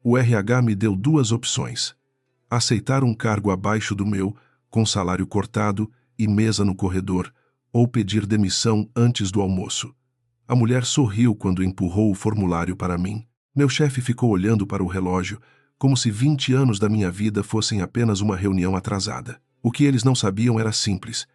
O RH me deu duas opções: aceitar um cargo abaixo do meu, com salário cortado e mesa no corredor, ou pedir demissão antes do almoço. A mulher sorriu quando empurrou o formulário para mim. Meu chefe ficou olhando para o relógio, como se 20 anos da minha vida fossem apenas uma reunião atrasada. O que eles não sabiam era simples.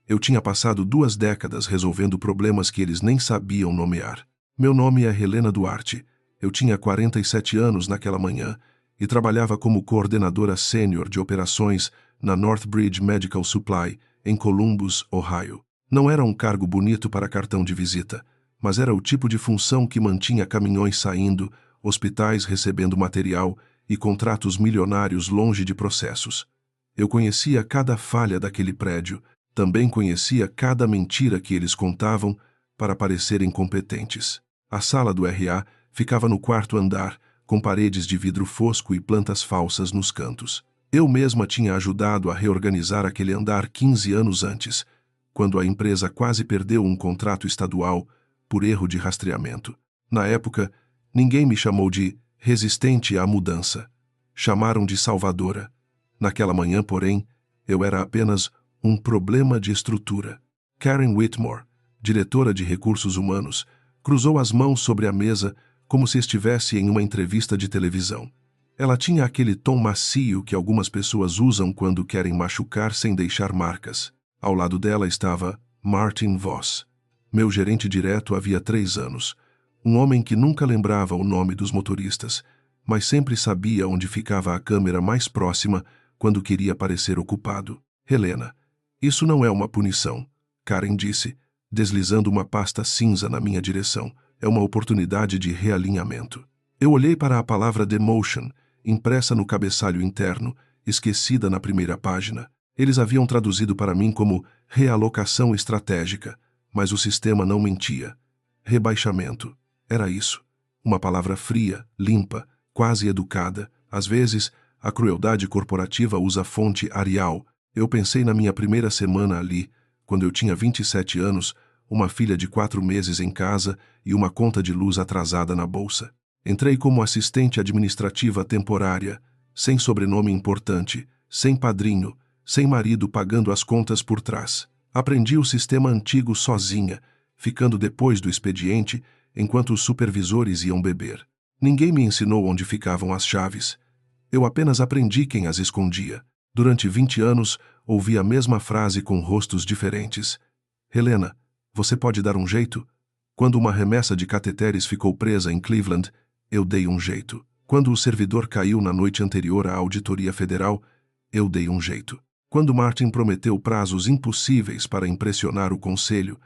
Eu tinha passado 2 décadas resolvendo problemas que eles nem sabiam nomear. Meu nome é Helena Duarte. Eu tinha 47 anos naquela manhã e trabalhava como coordenadora sênior de operações na Northbridge Medical Supply, em Columbus, Ohio. Não era um cargo bonito para cartão de visita, mas era o tipo de função que mantinha caminhões saindo, hospitais recebendo material e contratos milionários longe de processos. Eu conhecia cada falha daquele prédio, também conhecia cada mentira que eles contavam para parecerem competentes. A sala do RA ficava no 4º andar, com paredes de vidro fosco e plantas falsas nos cantos. Eu mesma tinha ajudado a reorganizar aquele andar 15 anos antes, quando a empresa quase perdeu um contrato estadual por erro de rastreamento. Na época, ninguém me chamou de resistente à mudança. Chamaram de salvadora. Naquela manhã, porém, eu era apenas um problema de estrutura. Karen Whitmore, diretora de recursos humanos, cruzou as mãos sobre a mesa como se estivesse em uma entrevista de televisão. Ela tinha aquele tom macio que algumas pessoas usam quando querem machucar sem deixar marcas. Ao lado dela estava Martin Voss, meu gerente direto havia 3 anos. Um homem que nunca lembrava o nome dos motoristas, mas sempre sabia onde ficava a câmera mais próxima quando queria parecer ocupado. Helena, isso não é uma punição, Karen disse, deslizando uma pasta cinza na minha direção. É uma oportunidade de realinhamento. Eu olhei para a palavra demotion, impressa no cabeçalho interno, esquecida na primeira página. Eles haviam traduzido para mim como realocação estratégica, mas o sistema não mentia. Rebaixamento. Era isso. Uma palavra fria, limpa, quase educada. Às vezes, a crueldade corporativa usa fonte Arial. Eu pensei na minha primeira semana ali, quando eu tinha 27 anos, uma filha de 4 meses em casa e uma conta de luz atrasada na bolsa. Entrei como assistente administrativa temporária, sem sobrenome importante, sem padrinho, sem marido pagando as contas por trás. Aprendi o sistema antigo sozinha, ficando depois do expediente, enquanto os supervisores iam beber. Ninguém me ensinou onde ficavam as chaves. Eu apenas aprendi quem as escondia. Durante 20 anos, ouvi a mesma frase com rostos diferentes. Helena, você pode dar um jeito? Quando uma remessa de cateteres ficou presa em Cleveland, eu dei um jeito. Quando o servidor caiu na noite anterior à auditoria federal, eu dei um jeito. Quando Martin prometeu prazos impossíveis para impressionar o conselho,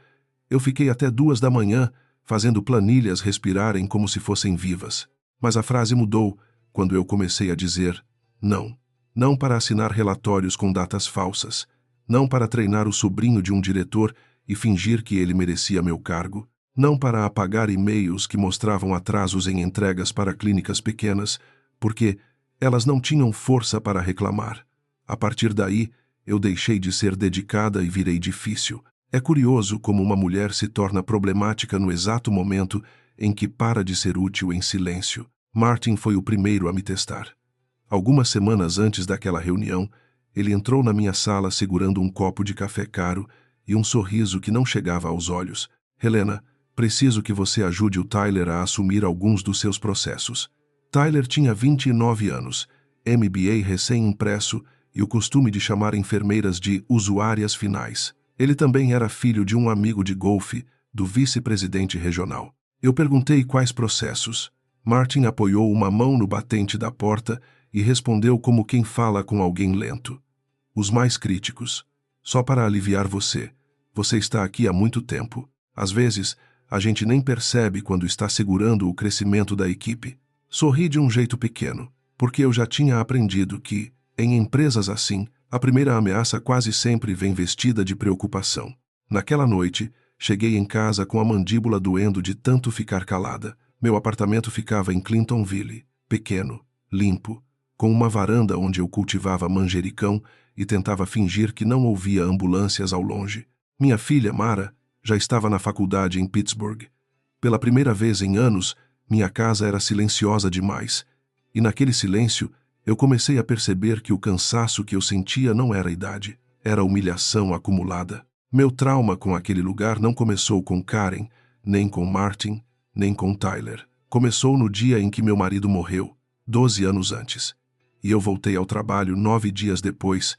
eu fiquei até 2 da manhã fazendo planilhas respirarem como se fossem vivas. Mas a frase mudou quando eu comecei a dizer não. Não para assinar relatórios com datas falsas. Não para treinar o sobrinho de um diretor e fingir que ele merecia meu cargo. Não para apagar e-mails que mostravam atrasos em entregas para clínicas pequenas, porque elas não tinham força para reclamar. A partir daí, eu deixei de ser dedicada e virei difícil. É curioso como uma mulher se torna problemática no exato momento em que para de ser útil em silêncio. Martin foi o primeiro a me testar. Algumas semanas antes daquela reunião, ele entrou na minha sala segurando um copo de café caro e um sorriso que não chegava aos olhos. Helena, preciso que você ajude o Tyler a assumir alguns dos seus processos. Tyler tinha 29 anos, MBA recém-impresso e o costume de chamar enfermeiras de usuárias finais. Ele também era filho de um amigo de golfe, do vice-presidente regional. Eu perguntei quais processos. Martin apoiou uma mão no batente da porta e respondeu como quem fala com alguém lento. Os mais críticos. Só para aliviar você. Você está aqui há muito tempo. Às vezes, a gente nem percebe quando está segurando o crescimento da equipe. Sorri de um jeito pequeno, porque eu já tinha aprendido que, em empresas assim, a primeira ameaça quase sempre vem vestida de preocupação. Naquela noite, cheguei em casa com a mandíbula doendo de tanto ficar calada. Meu apartamento ficava em Clintonville, pequeno, limpo, com uma varanda onde eu cultivava manjericão e tentava fingir que não ouvia ambulâncias ao longe. Minha filha, Mara, já estava na faculdade em Pittsburgh. Pela primeira vez em anos, minha casa era silenciosa demais. E naquele silêncio, eu comecei a perceber que o cansaço que eu sentia não era a idade, era a humilhação acumulada. Meu trauma com aquele lugar não começou com Karen, nem com Martin, nem com Tyler. Começou no dia em que meu marido morreu, 12 anos antes. E eu voltei ao trabalho 9 dias depois,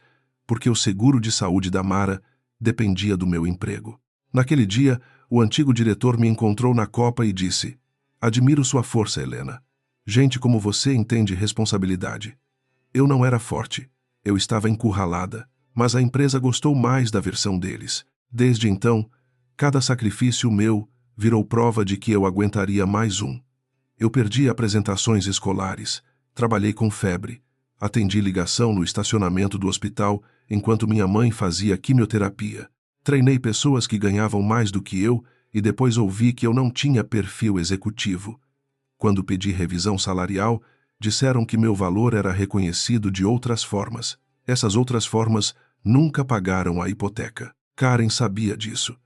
porque o seguro de saúde da Mara dependia do meu emprego. Naquele dia, o antigo diretor me encontrou na copa e disse: "Admiro sua força, Helena. Gente como você entende responsabilidade." Eu não era forte. Eu estava encurralada, mas a empresa gostou mais da versão deles. Desde então, cada sacrifício meu virou prova de que eu aguentaria mais um. Eu perdi apresentações escolares, trabalhei com febre, atendi ligação no estacionamento do hospital enquanto minha mãe fazia quimioterapia. Treinei pessoas que ganhavam mais do que eu e depois ouvi que eu não tinha perfil executivo. Quando pedi revisão salarial, disseram que meu valor era reconhecido de outras formas. Essas outras formas nunca pagaram a hipoteca. Karen sabia disso.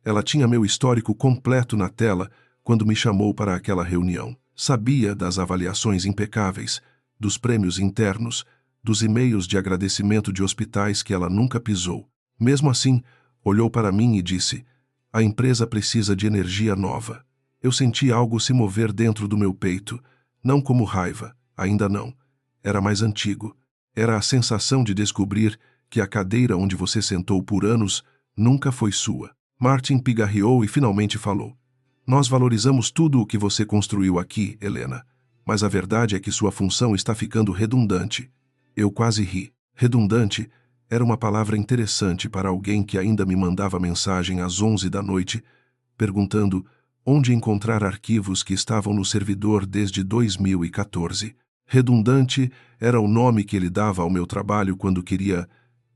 Ela tinha meu histórico completo na tela quando me chamou para aquela reunião. Sabia das avaliações impecáveis, dos prêmios internos, dos e-mails de agradecimento de hospitais que ela nunca pisou. Mesmo assim, olhou para mim e disse: "A empresa precisa de energia nova." Eu senti algo se mover dentro do meu peito, não como raiva, ainda não. Era mais antigo. Era a sensação de descobrir que a cadeira onde você sentou por anos nunca foi sua. Martin pigarreou e finalmente falou: "Nós valorizamos tudo o que você construiu aqui, Helena, mas a verdade é que sua função está ficando redundante." Eu quase ri. Redundante era uma palavra interessante para alguém que ainda me mandava mensagem às 11 da noite, perguntando onde encontrar arquivos que estavam no servidor desde 2014. Redundante era o nome que ele dava ao meu trabalho quando queria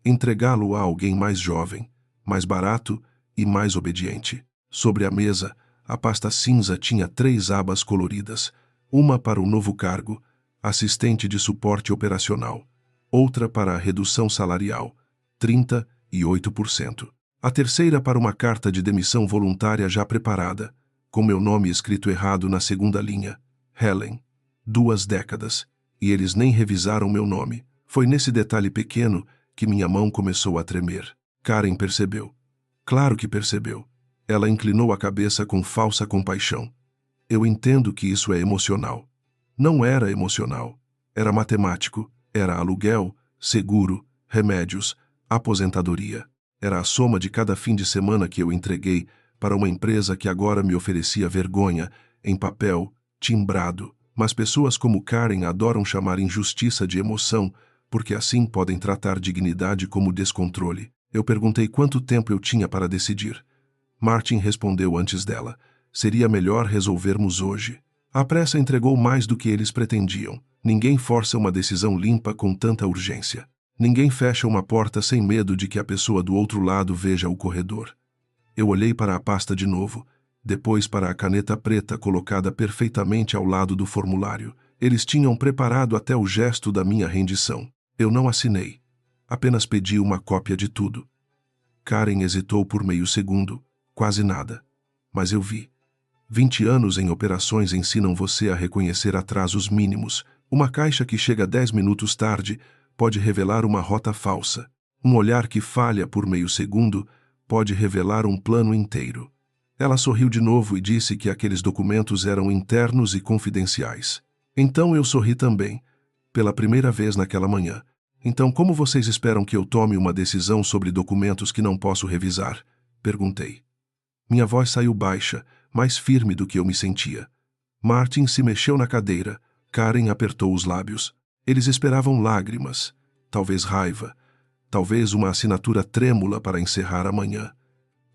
entregá-lo a alguém mais jovem, mais barato e mais obediente. Sobre a mesa, a pasta cinza tinha 3 abas coloridas, uma para o novo cargo, assistente de suporte operacional, outra para a redução salarial, 38%. A terceira para uma carta de demissão voluntária já preparada, com meu nome escrito errado na segunda linha, Helen. 2 décadas, e eles nem revisaram meu nome. Foi nesse detalhe pequeno que minha mão começou a tremer. Karen percebeu. Claro que percebeu. Ela inclinou a cabeça com falsa compaixão. Eu entendo que isso é emocional. Não era emocional. Era matemático. Era aluguel, seguro, remédios, aposentadoria. Era a soma de cada fim de semana que eu entreguei para uma empresa que agora me oferecia vergonha, em papel, timbrado. Mas pessoas como Karen adoram chamar injustiça de emoção, porque assim podem tratar dignidade como descontrole. Eu perguntei quanto tempo eu tinha para decidir. Martin respondeu antes dela: "Seria melhor resolvermos hoje." A pressa entregou mais do que eles pretendiam. Ninguém força uma decisão limpa com tanta urgência. Ninguém fecha uma porta sem medo de que a pessoa do outro lado veja o corredor. Eu olhei para a pasta de novo, depois para a caneta preta colocada perfeitamente ao lado do formulário. Eles tinham preparado até o gesto da minha rendição. Eu não assinei. Apenas pedi uma cópia de tudo. Karen hesitou por meio segundo, quase nada. Mas eu vi. 20 anos em operações ensinam você a reconhecer atrasos mínimos. Uma caixa que chega 10 minutos tarde pode revelar uma rota falsa. Um olhar que falha por meio segundo pode revelar um plano inteiro. Ela sorriu de novo e disse que aqueles documentos eram internos e confidenciais. Então eu sorri também, pela primeira vez naquela manhã. "Então como vocês esperam que eu tome uma decisão sobre documentos que não posso revisar?" perguntei. Minha voz saiu baixa, mais firme do que eu me sentia. Martin se mexeu na cadeira. Karen apertou os lábios. Eles esperavam lágrimas, talvez raiva, talvez uma assinatura trêmula para encerrar a manhã.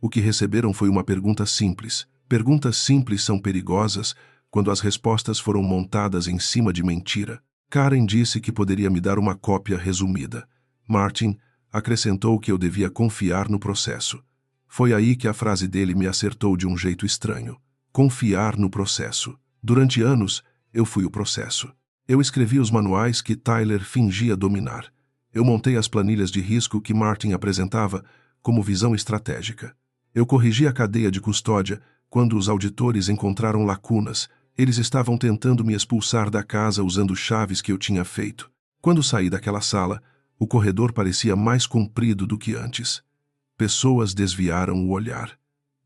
O que receberam foi uma pergunta simples. Perguntas simples são perigosas quando as respostas foram montadas em cima de mentira. Karen disse que poderia me dar uma cópia resumida. Martin acrescentou que eu devia confiar no processo. Foi aí que a frase dele me acertou de um jeito estranho. Confiar no processo. Durante anos, eu fui o processo. Eu escrevi os manuais que Tyler fingia dominar. Eu montei as planilhas de risco que Martin apresentava como visão estratégica. Eu corrigi a cadeia de custódia quando os auditores encontraram lacunas Eles estavam tentando me expulsar da casa usando chaves que eu tinha feito. Quando saí daquela sala, o corredor parecia mais comprido do que antes. Pessoas desviaram o olhar.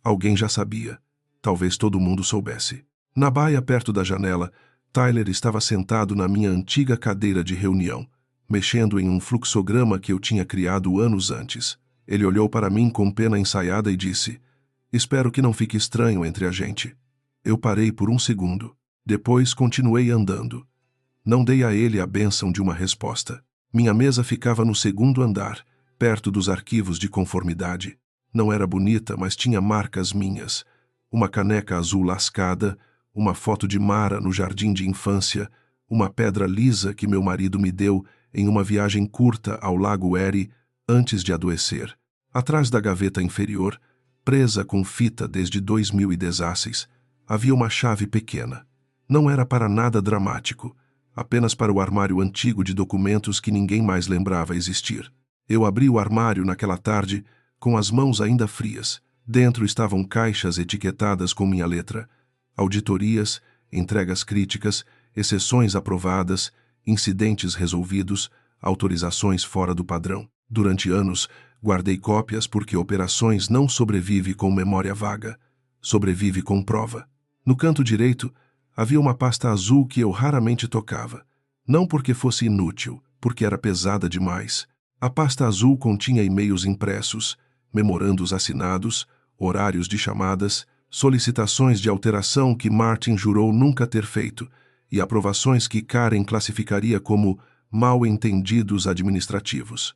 Alguém já sabia. Talvez todo mundo soubesse. Na baia perto da janela, Tyler estava sentado na minha antiga cadeira de reunião, mexendo em um fluxograma que eu tinha criado anos antes. Ele olhou para mim com pena ensaiada e disse: "Espero que não fique estranho entre a gente." Eu parei por um segundo. Depois continuei andando. Não dei a ele a bênção de uma resposta. Minha mesa ficava no segundo andar, perto dos arquivos de conformidade. Não era bonita, mas tinha marcas minhas. Uma caneca azul lascada, uma foto de Mara no jardim de infância, uma pedra lisa que meu marido me deu em uma viagem curta ao Lago Erie antes de adoecer. Atrás da gaveta inferior, presa com fita desde 2016, havia uma chave pequena. Não era para nada dramático, apenas para o armário antigo de documentos que ninguém mais lembrava existir. Eu abri o armário naquela tarde, com as mãos ainda frias. Dentro estavam caixas etiquetadas com minha letra: auditorias, entregas críticas, exceções aprovadas, incidentes resolvidos, autorizações fora do padrão. Durante anos, guardei cópias porque operações não sobrevive com memória vaga, sobrevive com prova. No canto direito, havia uma pasta azul que eu raramente tocava. Não porque fosse inútil, porque era pesada demais. A pasta azul continha e-mails impressos, memorandos assinados, horários de chamadas, solicitações de alteração que Martin jurou nunca ter feito e aprovações que Karen classificaria como mal-entendidos administrativos.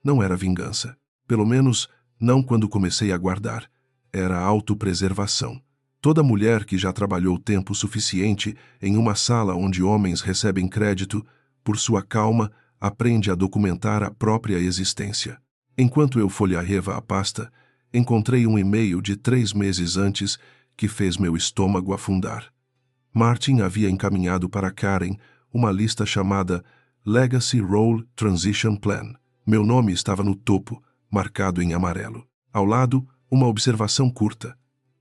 Não era vingança. Pelo menos, não quando comecei a guardar. Era autopreservação. Toda mulher que já trabalhou tempo suficiente em uma sala onde homens recebem crédito, por sua calma, aprende a documentar a própria existência. Enquanto eu folheava a pasta, encontrei um e-mail de 3 meses antes que fez meu estômago afundar. Martin havia encaminhado para Karen uma lista chamada Legacy Role Transition Plan. Meu nome estava no topo, marcado em amarelo. Ao lado, uma observação curta: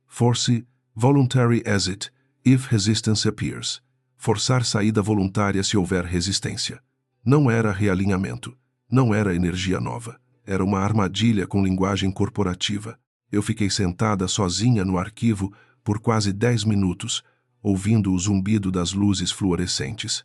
Force Voluntary Exit, if resistance appears. Forçar saída voluntária se houver resistência. Não era realinhamento. Não era energia nova. Era uma armadilha com linguagem corporativa. Eu fiquei sentada sozinha no arquivo por quase 10 minutos, ouvindo o zumbido das luzes fluorescentes.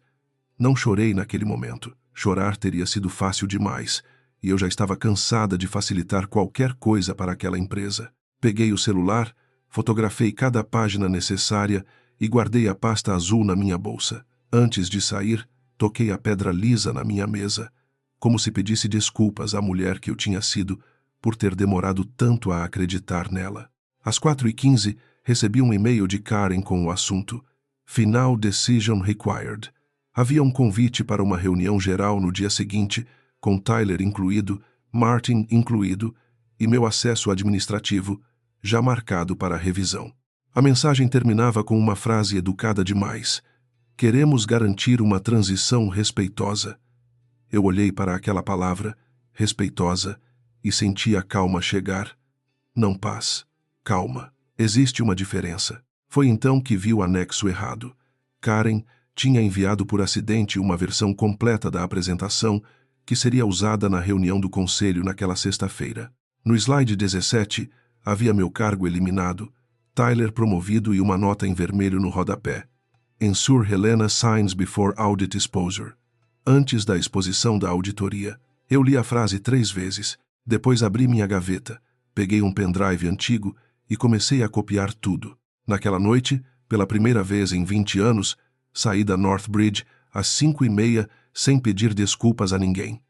Não chorei naquele momento. Chorar teria sido fácil demais, e eu já estava cansada de facilitar qualquer coisa para aquela empresa. Peguei o celular, fotografei cada página necessária e guardei a pasta azul na minha bolsa. Antes de sair, toquei a pedra lisa na minha mesa, como se pedisse desculpas à mulher que eu tinha sido por ter demorado tanto a acreditar nela. Às 4h15, recebi um e-mail de Karen com o assunto Final Decision Required. Havia um convite para uma reunião geral no dia seguinte, com Tyler incluído, Martin incluído, e meu acesso administrativo, já marcado para revisão. A mensagem terminava com uma frase educada demais: "Queremos garantir uma transição respeitosa." Eu olhei para aquela palavra, respeitosa, e senti a calma chegar. Não paz. Calma. Existe uma diferença. Foi então que vi o anexo errado. Karen tinha enviado por acidente uma versão completa da apresentação que seria usada na reunião do conselho naquela sexta-feira. No slide 17, havia meu cargo eliminado, Tyler promovido e uma nota em vermelho no rodapé. Ensure Helena signs before audit exposure. Antes da exposição da auditoria, eu li a frase 3 vezes, depois abri minha gaveta, peguei um pendrive antigo e comecei a copiar tudo. Naquela noite, pela primeira vez em 20 anos, saí da Northbridge às 5h30 sem pedir desculpas a ninguém.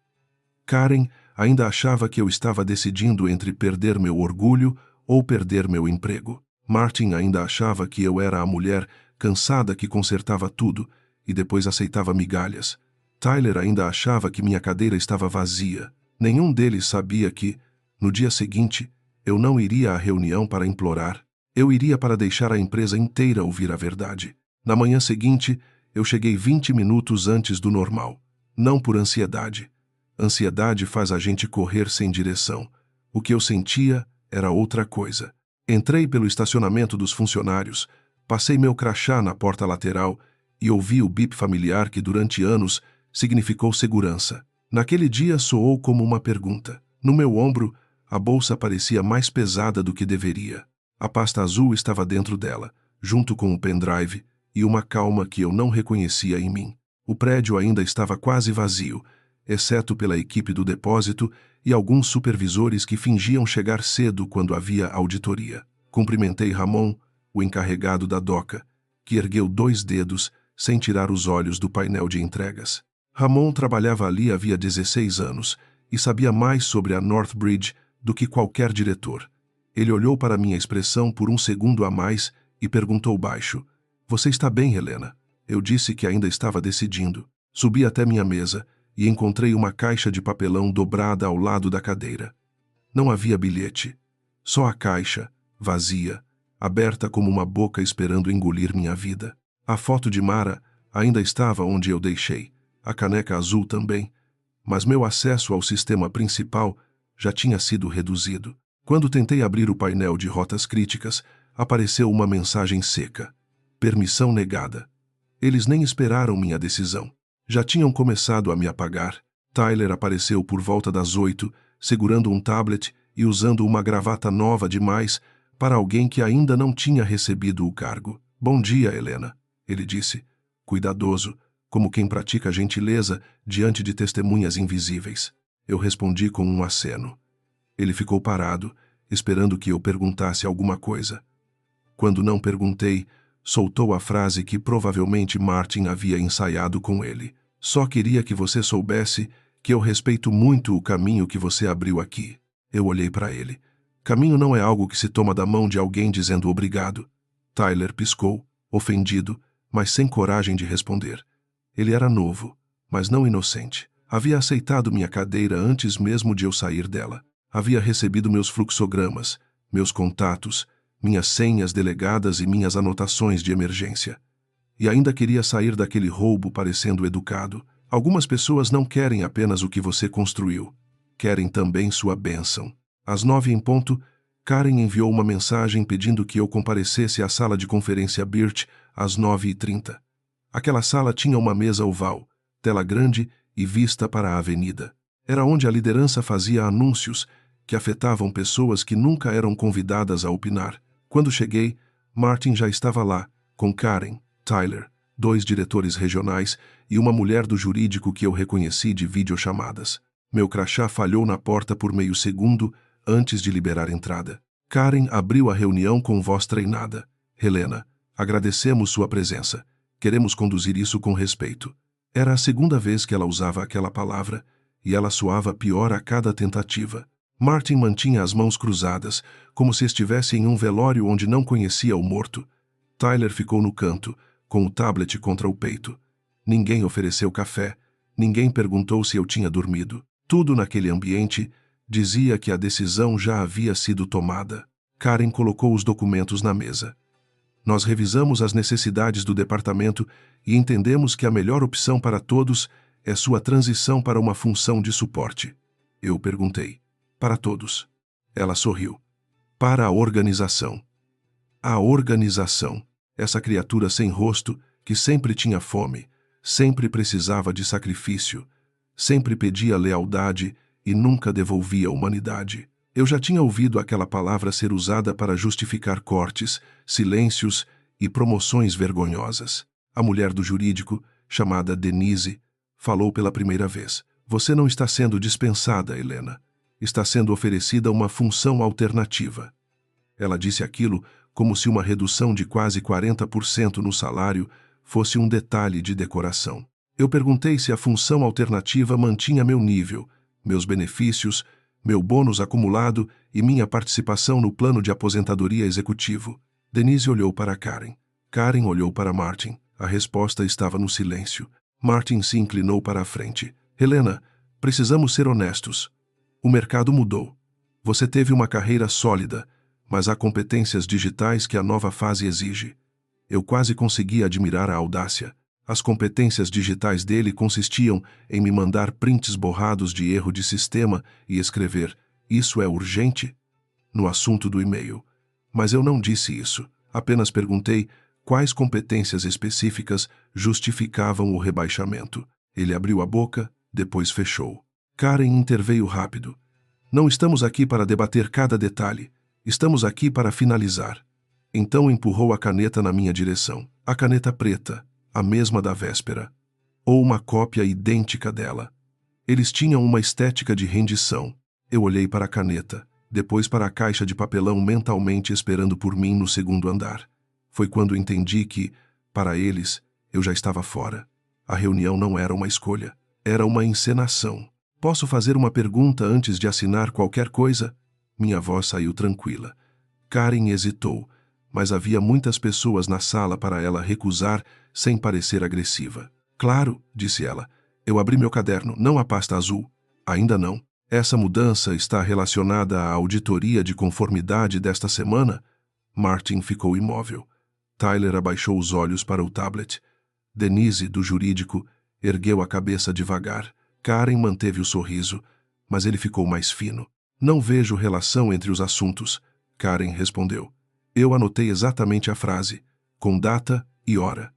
Karen ainda achava que eu estava decidindo entre perder meu orgulho ou perder meu emprego. Martin ainda achava que eu era a mulher cansada que consertava tudo e depois aceitava migalhas. Tyler ainda achava que minha cadeira estava vazia. Nenhum deles sabia que, no dia seguinte, eu não iria à reunião para implorar. Eu iria para deixar a empresa inteira ouvir a verdade. Na manhã seguinte, eu cheguei 20 minutos antes do normal. Não por ansiedade. Ansiedade faz a gente correr sem direção. O que eu sentia era outra coisa. Entrei pelo estacionamento dos funcionários, Passei meu crachá na porta lateral e ouvi o bip familiar que durante anos significou segurança. Naquele dia soou como uma pergunta. No meu ombro, a bolsa parecia mais pesada do que deveria. A pasta azul estava dentro dela, junto com o pendrive e uma calma que eu não reconhecia em mim. O prédio ainda estava quase vazio, exceto pela equipe do depósito e alguns supervisores que fingiam chegar cedo quando havia auditoria. Cumprimentei Ramon, o encarregado da doca, que ergueu 2 dedos sem tirar os olhos do painel de entregas. Ramon trabalhava ali havia 16 anos e sabia mais sobre a Northbridge do que qualquer diretor. Ele olhou para minha expressão por um segundo a mais e perguntou baixo: "Você está bem, Helena?" Eu disse que ainda estava decidindo. Subi até minha mesa e encontrei uma caixa de papelão dobrada ao lado da cadeira. Não havia bilhete. Só a caixa, vazia, aberta como uma boca esperando engolir minha vida. A foto de Mara ainda estava onde eu deixei, a caneca azul também, mas meu acesso ao sistema principal já tinha sido reduzido. Quando tentei abrir o painel de rotas críticas, apareceu uma mensagem seca: permissão negada. Eles nem esperaram minha decisão. Já tinham começado a me apagar. Tyler apareceu por volta das 8, segurando um tablet e usando uma gravata nova demais para alguém que ainda não tinha recebido o cargo. "Bom dia, Helena", ele disse, cuidadoso, como quem pratica gentileza diante de testemunhas invisíveis. Eu respondi com um aceno. Ele ficou parado, esperando que eu perguntasse alguma coisa. Quando não perguntei, soltou a frase que provavelmente Martin havia ensaiado com ele. "Só queria que você soubesse que eu respeito muito o caminho que você abriu aqui." Eu olhei para ele. Caminho não é algo que se toma da mão de alguém dizendo obrigado. Tyler piscou, ofendido, mas sem coragem de responder. Ele era novo, mas não inocente. Havia aceitado minha cadeira antes mesmo de eu sair dela. Havia recebido meus fluxogramas, meus contatos, minhas senhas delegadas e minhas anotações de emergência. E ainda queria sair daquele roubo parecendo educado. Algumas pessoas não querem apenas o que você construiu. Querem também sua bênção. Às 9 em ponto, Karen enviou uma mensagem pedindo que eu comparecesse à sala de conferência Birch às 9h30. Aquela sala tinha uma mesa oval, tela grande e vista para a avenida. Era onde a liderança fazia anúncios que afetavam pessoas que nunca eram convidadas a opinar. Quando cheguei, Martin já estava lá, com Karen, Tyler, 2 diretores regionais e uma mulher do jurídico que eu reconheci de videochamadas. Meu crachá falhou na porta por meio segundo antes de liberar entrada. Karen abriu a reunião com voz treinada. "Helena, agradecemos sua presença. Queremos conduzir isso com respeito." Era a segunda vez que ela usava aquela palavra, e ela soava pior a cada tentativa. Martin mantinha as mãos cruzadas, como se estivesse em um velório onde não conhecia o morto. Tyler ficou no canto, com o tablet contra o peito. Ninguém ofereceu café, ninguém perguntou se eu tinha dormido. Tudo naquele ambiente dizia que a decisão já havia sido tomada. Karen colocou os documentos na mesa. "Nós revisamos as necessidades do departamento e entendemos que a melhor opção para todos é sua transição para uma função de suporte." Eu perguntei: "Para todos?" Ela sorriu. "Para a organização." A organização. Essa criatura sem rosto, que sempre tinha fome, sempre precisava de sacrifício, sempre pedia lealdade e nunca devolvia a humanidade. Eu já tinha ouvido aquela palavra ser usada para justificar cortes, silêncios e promoções vergonhosas. A mulher do jurídico, chamada Denise, falou pela primeira vez: "Você não está sendo dispensada, Helena. Está sendo oferecida uma função alternativa." Ela disse aquilo como se uma redução de quase 40% no salário fosse um detalhe de decoração. Eu perguntei se a função alternativa mantinha meu nível, meus benefícios, meu bônus acumulado e minha participação no plano de aposentadoria executivo. Denise olhou para Karen. Karen olhou para Martin. A resposta estava no silêncio. Martin se inclinou para a frente. "Helena, precisamos ser honestos. O mercado mudou. Você teve uma carreira sólida, mas há competências digitais que a nova fase exige." Eu quase consegui admirar a audácia. As competências digitais dele consistiam em me mandar prints borrados de erro de sistema e escrever: "Isso é urgente?" no assunto do e-mail. Mas eu não disse isso. Apenas perguntei: Quais competências específicas justificavam o rebaixamento? Ele abriu a boca, depois fechou. Karen interveio rápido. Não estamos aqui para debater cada detalhe. Estamos aqui para finalizar. Então empurrou a caneta na minha direção. A caneta preta, a mesma da véspera. Ou uma cópia idêntica dela. Eles tinham uma estética de rendição. Eu olhei para a caneta, depois para a caixa de papelão mentalmente esperando por mim no segundo andar. Foi quando entendi que, para eles, eu já estava fora. A reunião não era uma escolha, era uma encenação. Posso fazer uma pergunta antes de assinar qualquer coisa? Minha voz saiu tranquila. Karen hesitou, mas havia muitas pessoas na sala para ela recusar sem parecer agressiva. Claro, disse ela. Eu abri meu caderno, não a pasta azul. Ainda não. Essa mudança está relacionada à auditoria de conformidade desta semana? Martin ficou imóvel. Tyler abaixou os olhos para o tablet. Denise, do jurídico, ergueu a cabeça devagar. Karen manteve o sorriso, mas ele ficou mais fino. Não vejo relação entre os assuntos, Karen respondeu. Eu anotei exatamente a frase, com data e hora.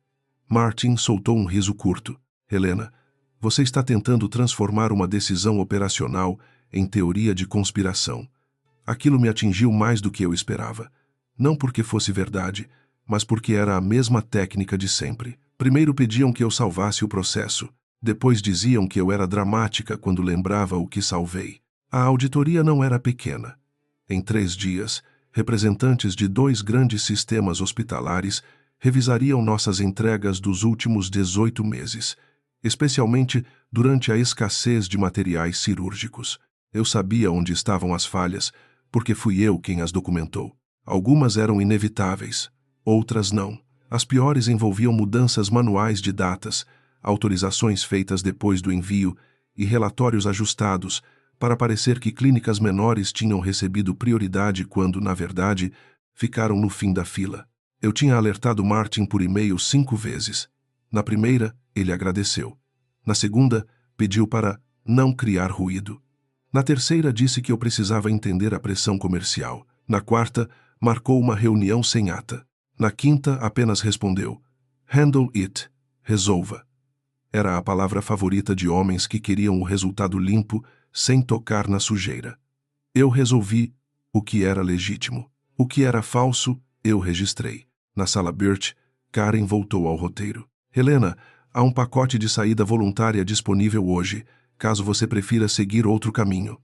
Martin soltou um riso curto. Helena, você está tentando transformar uma decisão operacional em teoria de conspiração. Aquilo me atingiu mais do que eu esperava. Não porque fosse verdade, mas porque era a mesma técnica de sempre. Primeiro pediam que eu salvasse o processo. Depois diziam que eu era dramática quando lembrava o que salvei. A auditoria não era pequena. Em 3 dias, representantes de 2 grandes sistemas hospitalares revisariam nossas entregas dos últimos 18 meses, especialmente durante a escassez de materiais cirúrgicos. Eu sabia onde estavam as falhas, porque fui eu quem as documentou. Algumas eram inevitáveis, outras não. As piores envolviam mudanças manuais de datas, autorizações feitas depois do envio e relatórios ajustados para parecer que clínicas menores tinham recebido prioridade quando, na verdade, ficaram no fim da fila. Eu tinha alertado Martin por e-mail 5 vezes. Na primeira, ele agradeceu. Na segunda, pediu para não criar ruído. Na terceira, disse que eu precisava entender a pressão comercial. Na quarta, marcou uma reunião sem ata. Na quinta, apenas respondeu: "Handle it", resolva. Era a palavra favorita de homens que queriam o resultado limpo, sem tocar na sujeira. Eu resolvi o que era legítimo. O que era falso, eu registrei. Na sala Birch, Karen voltou ao roteiro. Helena, há um pacote de saída voluntária disponível hoje, caso você prefira seguir outro caminho.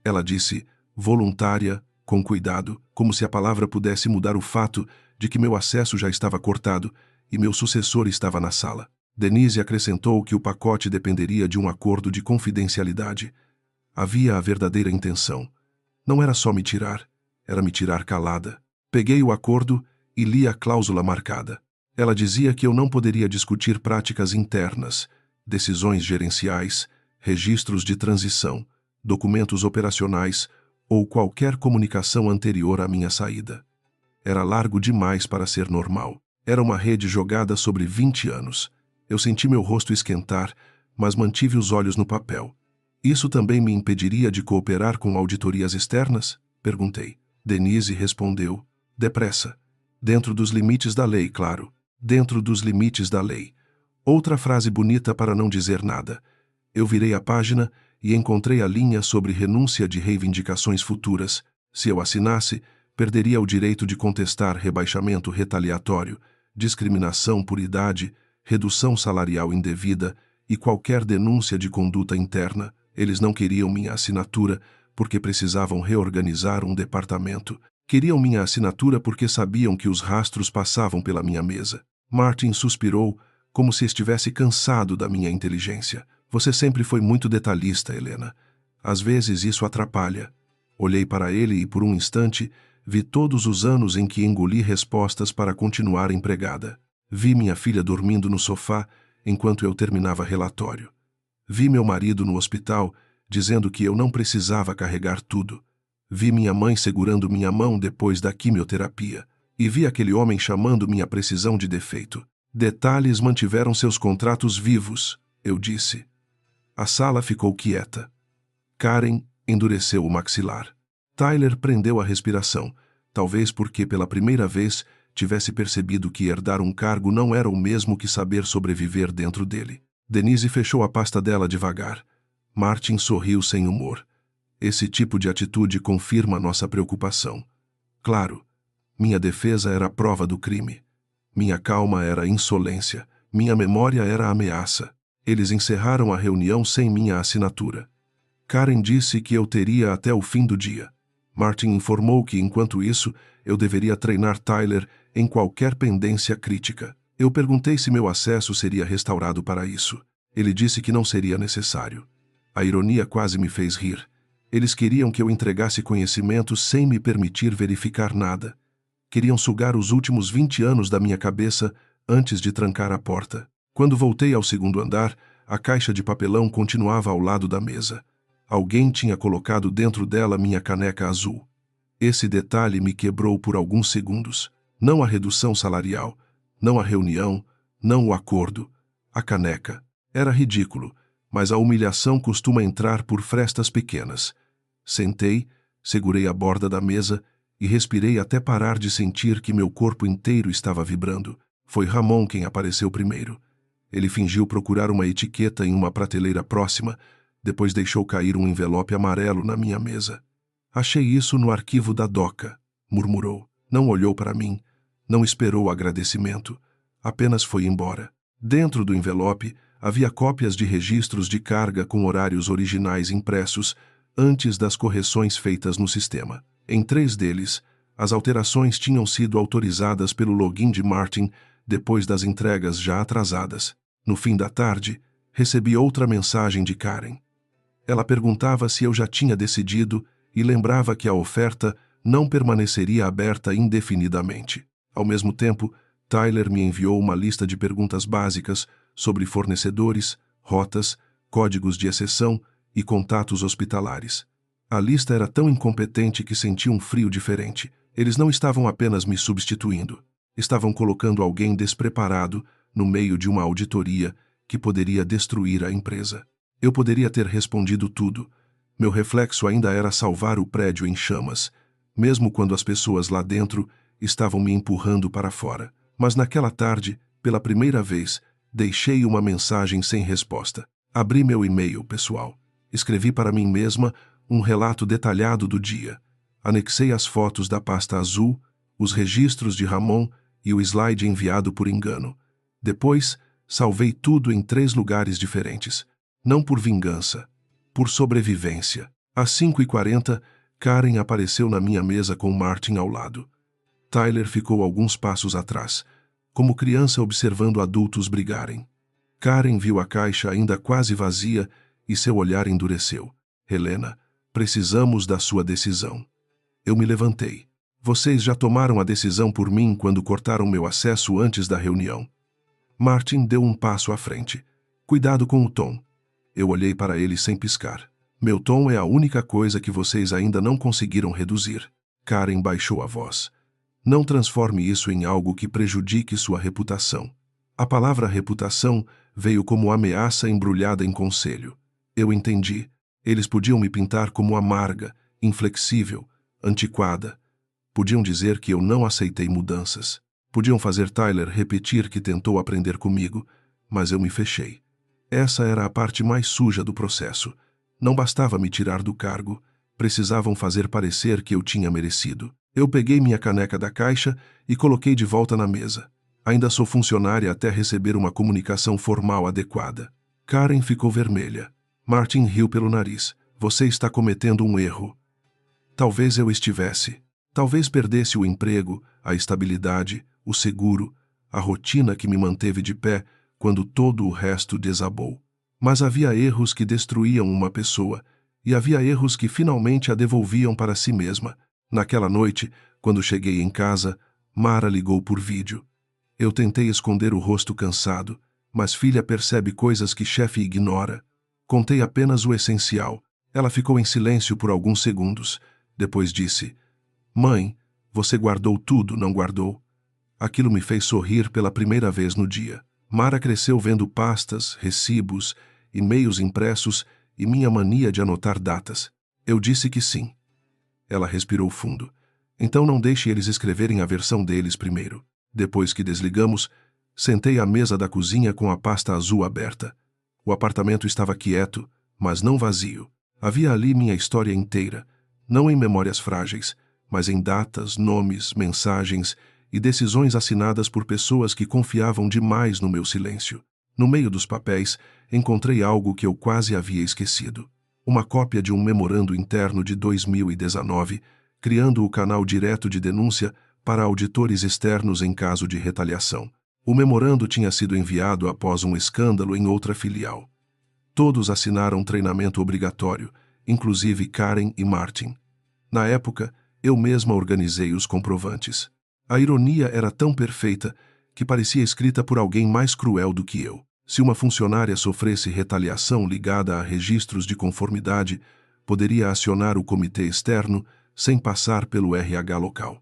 Ela disse, voluntária, com cuidado, como se a palavra pudesse mudar o fato de que meu acesso já estava cortado e meu sucessor estava na sala. Denise acrescentou que o pacote dependeria de um acordo de confidencialidade. Havia a verdadeira intenção. Não era só me tirar, era me tirar calada. Peguei o acordo e li a cláusula marcada. Ela dizia que eu não poderia discutir práticas internas, decisões gerenciais, registros de transição, documentos operacionais ou qualquer comunicação anterior à minha saída. Era largo demais para ser normal. Era uma rede jogada sobre 20 anos. Eu senti meu rosto esquentar, mas mantive os olhos no papel. Isso também me impediria de cooperar com auditorias externas? Perguntei. Denise respondeu, depressa. Dentro dos limites da lei, claro. Dentro dos limites da lei. Outra frase bonita para não dizer nada. Eu virei a página e encontrei a linha sobre renúncia de reivindicações futuras. Se eu assinasse, perderia o direito de contestar rebaixamento retaliatório, discriminação por idade, redução salarial indevida e qualquer denúncia de conduta interna. Eles não queriam minha assinatura porque precisavam reorganizar um departamento. Queriam minha assinatura porque sabiam que os rastros passavam pela minha mesa. Martin suspirou, como se estivesse cansado da minha inteligência. Você sempre foi muito detalhista, Helena. Às vezes isso atrapalha. Olhei para ele e por um instante vi todos os anos em que engoli respostas para continuar empregada. Vi minha filha dormindo no sofá enquanto eu terminava relatório. Vi meu marido no hospital dizendo que eu não precisava carregar tudo. Vi minha mãe segurando minha mão depois da quimioterapia. E vi aquele homem chamando minha precisão de defeito. Detalhes mantiveram seus contratos vivos, eu disse. A sala ficou quieta. Karen endureceu o maxilar. Tyler prendeu a respiração, talvez porque pela primeira vez tivesse percebido que herdar um cargo não era o mesmo que saber sobreviver dentro dele. Denise fechou a pasta dela devagar. Martin sorriu sem humor. Esse tipo de atitude confirma nossa preocupação. Claro, minha defesa era a prova do crime. Minha calma era insolência. Minha memória era ameaça. Eles encerraram a reunião sem minha assinatura. Karen disse que eu teria até o fim do dia. Martin informou que, enquanto isso, eu deveria treinar Tyler em qualquer pendência crítica. Eu perguntei se meu acesso seria restaurado para isso. Ele disse que não seria necessário. A ironia quase me fez rir. Eles queriam que eu entregasse conhecimento sem me permitir verificar nada. Queriam sugar os últimos 20 anos da minha cabeça antes de trancar a porta. Quando voltei ao segundo andar, a caixa de papelão continuava ao lado da mesa. Alguém tinha colocado dentro dela minha caneca azul. Esse detalhe me quebrou por alguns segundos. Não a redução salarial, não a reunião, não o acordo. A caneca. Era ridículo, mas a humilhação costuma entrar por frestas pequenas. Sentei, segurei a borda da mesa e respirei até parar de sentir que meu corpo inteiro estava vibrando. Foi Ramon quem apareceu primeiro. Ele fingiu procurar uma etiqueta em uma prateleira próxima, depois deixou cair um envelope amarelo na minha mesa. Achei isso no arquivo da DOCA, murmurou. Não olhou para mim, não esperou agradecimento, apenas foi embora. Dentro do envelope havia cópias de registros de carga com horários originais impressos antes das correções feitas no sistema. Em 3 deles, as alterações tinham sido autorizadas pelo login de Martin depois das entregas já atrasadas. No fim da tarde, recebi outra mensagem de Karen. Ela perguntava se eu já tinha decidido e lembrava que a oferta não permaneceria aberta indefinidamente. Ao mesmo tempo, Tyler me enviou uma lista de perguntas básicas sobre fornecedores, rotas, códigos de exceção e contatos hospitalares. A lista era tão incompetente que senti um frio diferente. Eles não estavam apenas me substituindo. Estavam colocando alguém despreparado no meio de uma auditoria que poderia destruir a empresa. Eu poderia ter respondido tudo. Meu reflexo ainda era salvar o prédio em chamas, mesmo quando as pessoas lá dentro estavam me empurrando para fora. Mas naquela tarde, pela primeira vez, deixei uma mensagem sem resposta. Abri meu e-mail pessoal. Escrevi para mim mesma um relato detalhado do dia. Anexei as fotos da pasta azul, os registros de Ramon e o slide enviado por engano. Depois, salvei tudo em 3 lugares diferentes. Não por vingança, por sobrevivência. Às 5h40, Karen apareceu na minha mesa com Martin ao lado. Tyler ficou alguns passos atrás, como criança observando adultos brigarem. Karen viu a caixa ainda quase vazia e seu olhar endureceu. Helena, precisamos da sua decisão. Eu me levantei. Vocês já tomaram a decisão por mim quando cortaram meu acesso antes da reunião. Martin deu um passo à frente. Cuidado com o tom. Eu olhei para ele sem piscar. Meu tom é a única coisa que vocês ainda não conseguiram reduzir. Karen baixou a voz. Não transforme isso em algo que prejudique sua reputação. A palavra reputação veio como ameaça embrulhada em conselho. Eu entendi. Eles podiam me pintar como amarga, inflexível, antiquada. Podiam dizer que eu não aceitei mudanças. Podiam fazer Tyler repetir que tentou aprender comigo, mas eu me fechei. Essa era a parte mais suja do processo. Não bastava me tirar do cargo, precisavam fazer parecer que eu tinha merecido. Eu peguei minha caneca da caixa e coloquei de volta na mesa. Ainda sou funcionária até receber uma comunicação formal adequada. Karen ficou vermelha. Martin riu pelo nariz. Você está cometendo um erro. Talvez eu estivesse. Talvez perdesse o emprego, a estabilidade, o seguro, a rotina que me manteve de pé quando todo o resto desabou. Mas havia erros que destruíam uma pessoa, e havia erros que finalmente a devolviam para si mesma. Naquela noite, quando cheguei em casa, Mara ligou por vídeo. Eu tentei esconder o rosto cansado, mas filha percebe coisas que chefe ignora. Contei apenas o essencial. Ela ficou em silêncio por alguns segundos. Depois disse: Mãe, você guardou tudo, não guardou? Aquilo me fez sorrir pela primeira vez no dia. Mara cresceu vendo pastas, recibos, e-mails impressos e minha mania de anotar datas. Eu disse que sim. Ela respirou fundo. Então não deixe eles escreverem a versão deles primeiro. Depois que desligamos, sentei à mesa da cozinha com a pasta azul aberta. O apartamento estava quieto, mas não vazio. Havia ali minha história inteira, não em memórias frágeis, mas em datas, nomes, mensagens e decisões assinadas por pessoas que confiavam demais no meu silêncio. No meio dos papéis, encontrei algo que eu quase havia esquecido. Uma cópia de um memorando interno de 2019, criando o canal direto de denúncia para auditores externos em caso de retaliação. O memorando tinha sido enviado após um escândalo em outra filial. Todos assinaram treinamento obrigatório, inclusive Karen e Martin. Na época, eu mesma organizei os comprovantes. A ironia era tão perfeita que parecia escrita por alguém mais cruel do que eu. Se uma funcionária sofresse retaliação ligada a registros de conformidade, poderia acionar o comitê externo sem passar pelo RH local.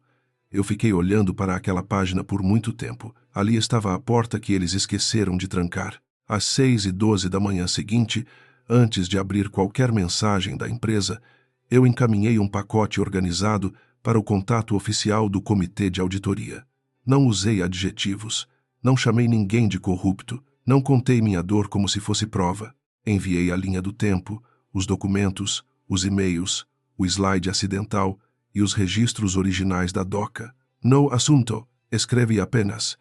Eu fiquei olhando para aquela página por muito tempo. Ali estava a porta que eles esqueceram de trancar. Às 6h12 da manhã seguinte, antes de abrir qualquer mensagem da empresa, eu encaminhei um pacote organizado para o contato oficial do comitê de auditoria. Não usei adjetivos, não chamei ninguém de corrupto, não contei minha dor como se fosse prova. Enviei a linha do tempo, os documentos, os e-mails, o slide acidental e os registros originais da DOCA. No assunto, escrevi apenas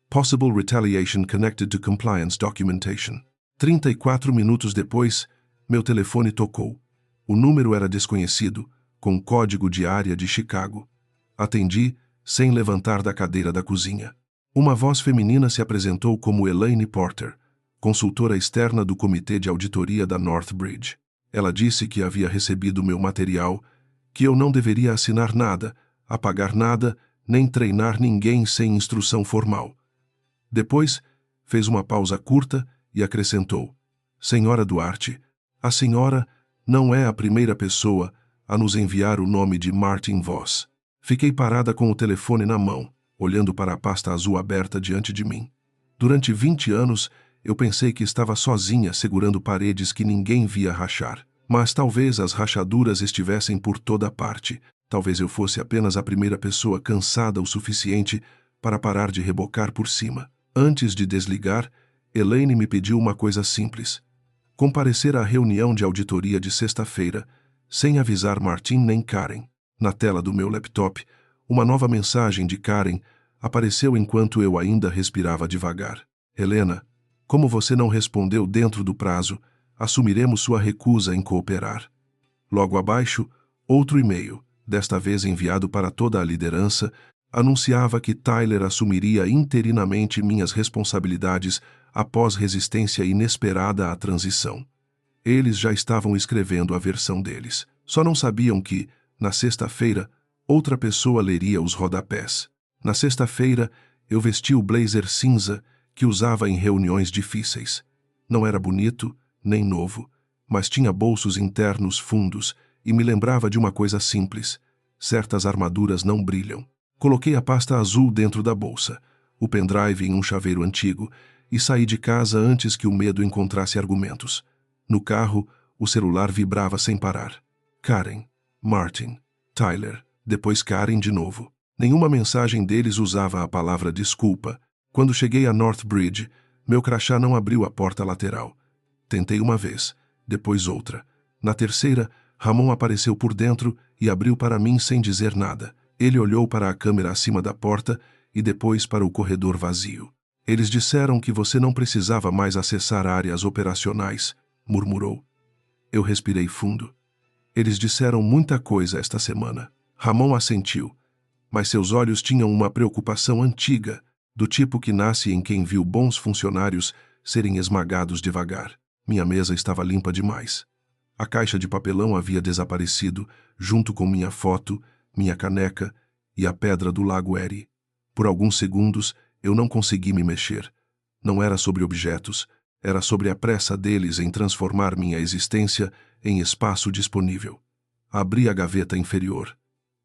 Possible Retaliation Connected to Compliance Documentation. 34 minutos depois, meu telefone tocou. O número era desconhecido, com código de área de Chicago. Atendi, sem levantar da cadeira da cozinha. Uma voz feminina se apresentou como Elaine Porter, consultora externa do Comitê de Auditoria da Northbridge. Ela disse que havia recebido meu material, que eu não deveria assinar nada, apagar nada, nem treinar ninguém sem instrução formal. Depois, fez uma pausa curta e acrescentou: Senhora Duarte, a senhora não é a primeira pessoa a nos enviar o nome de Martin Voss. Fiquei parada com o telefone na mão, olhando para a pasta azul aberta diante de mim. Durante 20 anos, eu pensei que estava sozinha segurando paredes que ninguém via rachar. Mas talvez as rachaduras estivessem por toda parte. Talvez eu fosse apenas a primeira pessoa cansada o suficiente para parar de rebocar por cima. Antes de desligar, Elaine me pediu uma coisa simples: comparecer à reunião de auditoria de sexta-feira, sem avisar Martin nem Karen. Na tela do meu laptop, uma nova mensagem de Karen apareceu enquanto eu ainda respirava devagar. Helena, como você não respondeu dentro do prazo, assumiremos sua recusa em cooperar. Logo abaixo, outro e-mail, desta vez enviado para toda a liderança, anunciava que Tyler assumiria interinamente minhas responsabilidades após resistência inesperada à transição. Eles já estavam escrevendo a versão deles. Só não sabiam que, na sexta-feira, outra pessoa leria os rodapés. Na sexta-feira, eu vesti o blazer cinza que usava em reuniões difíceis. Não era bonito, nem novo, mas tinha bolsos internos fundos e me lembrava de uma coisa simples: certas armaduras não brilham. Coloquei a pasta azul dentro da bolsa, o pendrive em um chaveiro antigo, e saí de casa antes que o medo encontrasse argumentos. No carro, o celular vibrava sem parar. Karen, Martin, Tyler, depois Karen de novo. Nenhuma mensagem deles usava a palavra desculpa. Quando cheguei a Northbridge, meu crachá não abriu a porta lateral. Tentei uma vez, depois outra. Na terceira, Ramon apareceu por dentro e abriu para mim sem dizer nada. Ele olhou para a câmera acima da porta e depois para o corredor vazio. Eles disseram que você não precisava mais acessar áreas operacionais, murmurou. Eu respirei fundo. Eles disseram muita coisa esta semana. Ramon assentiu, mas seus olhos tinham uma preocupação antiga, do tipo que nasce em quem viu bons funcionários serem esmagados devagar. Minha mesa estava limpa demais. A caixa de papelão havia desaparecido, junto com minha foto, minha caneca e a pedra do lago Erie. Por alguns segundos, eu não consegui me mexer. Não era sobre objetos, era sobre a pressa deles em transformar minha existência em espaço disponível. Abri a gaveta inferior.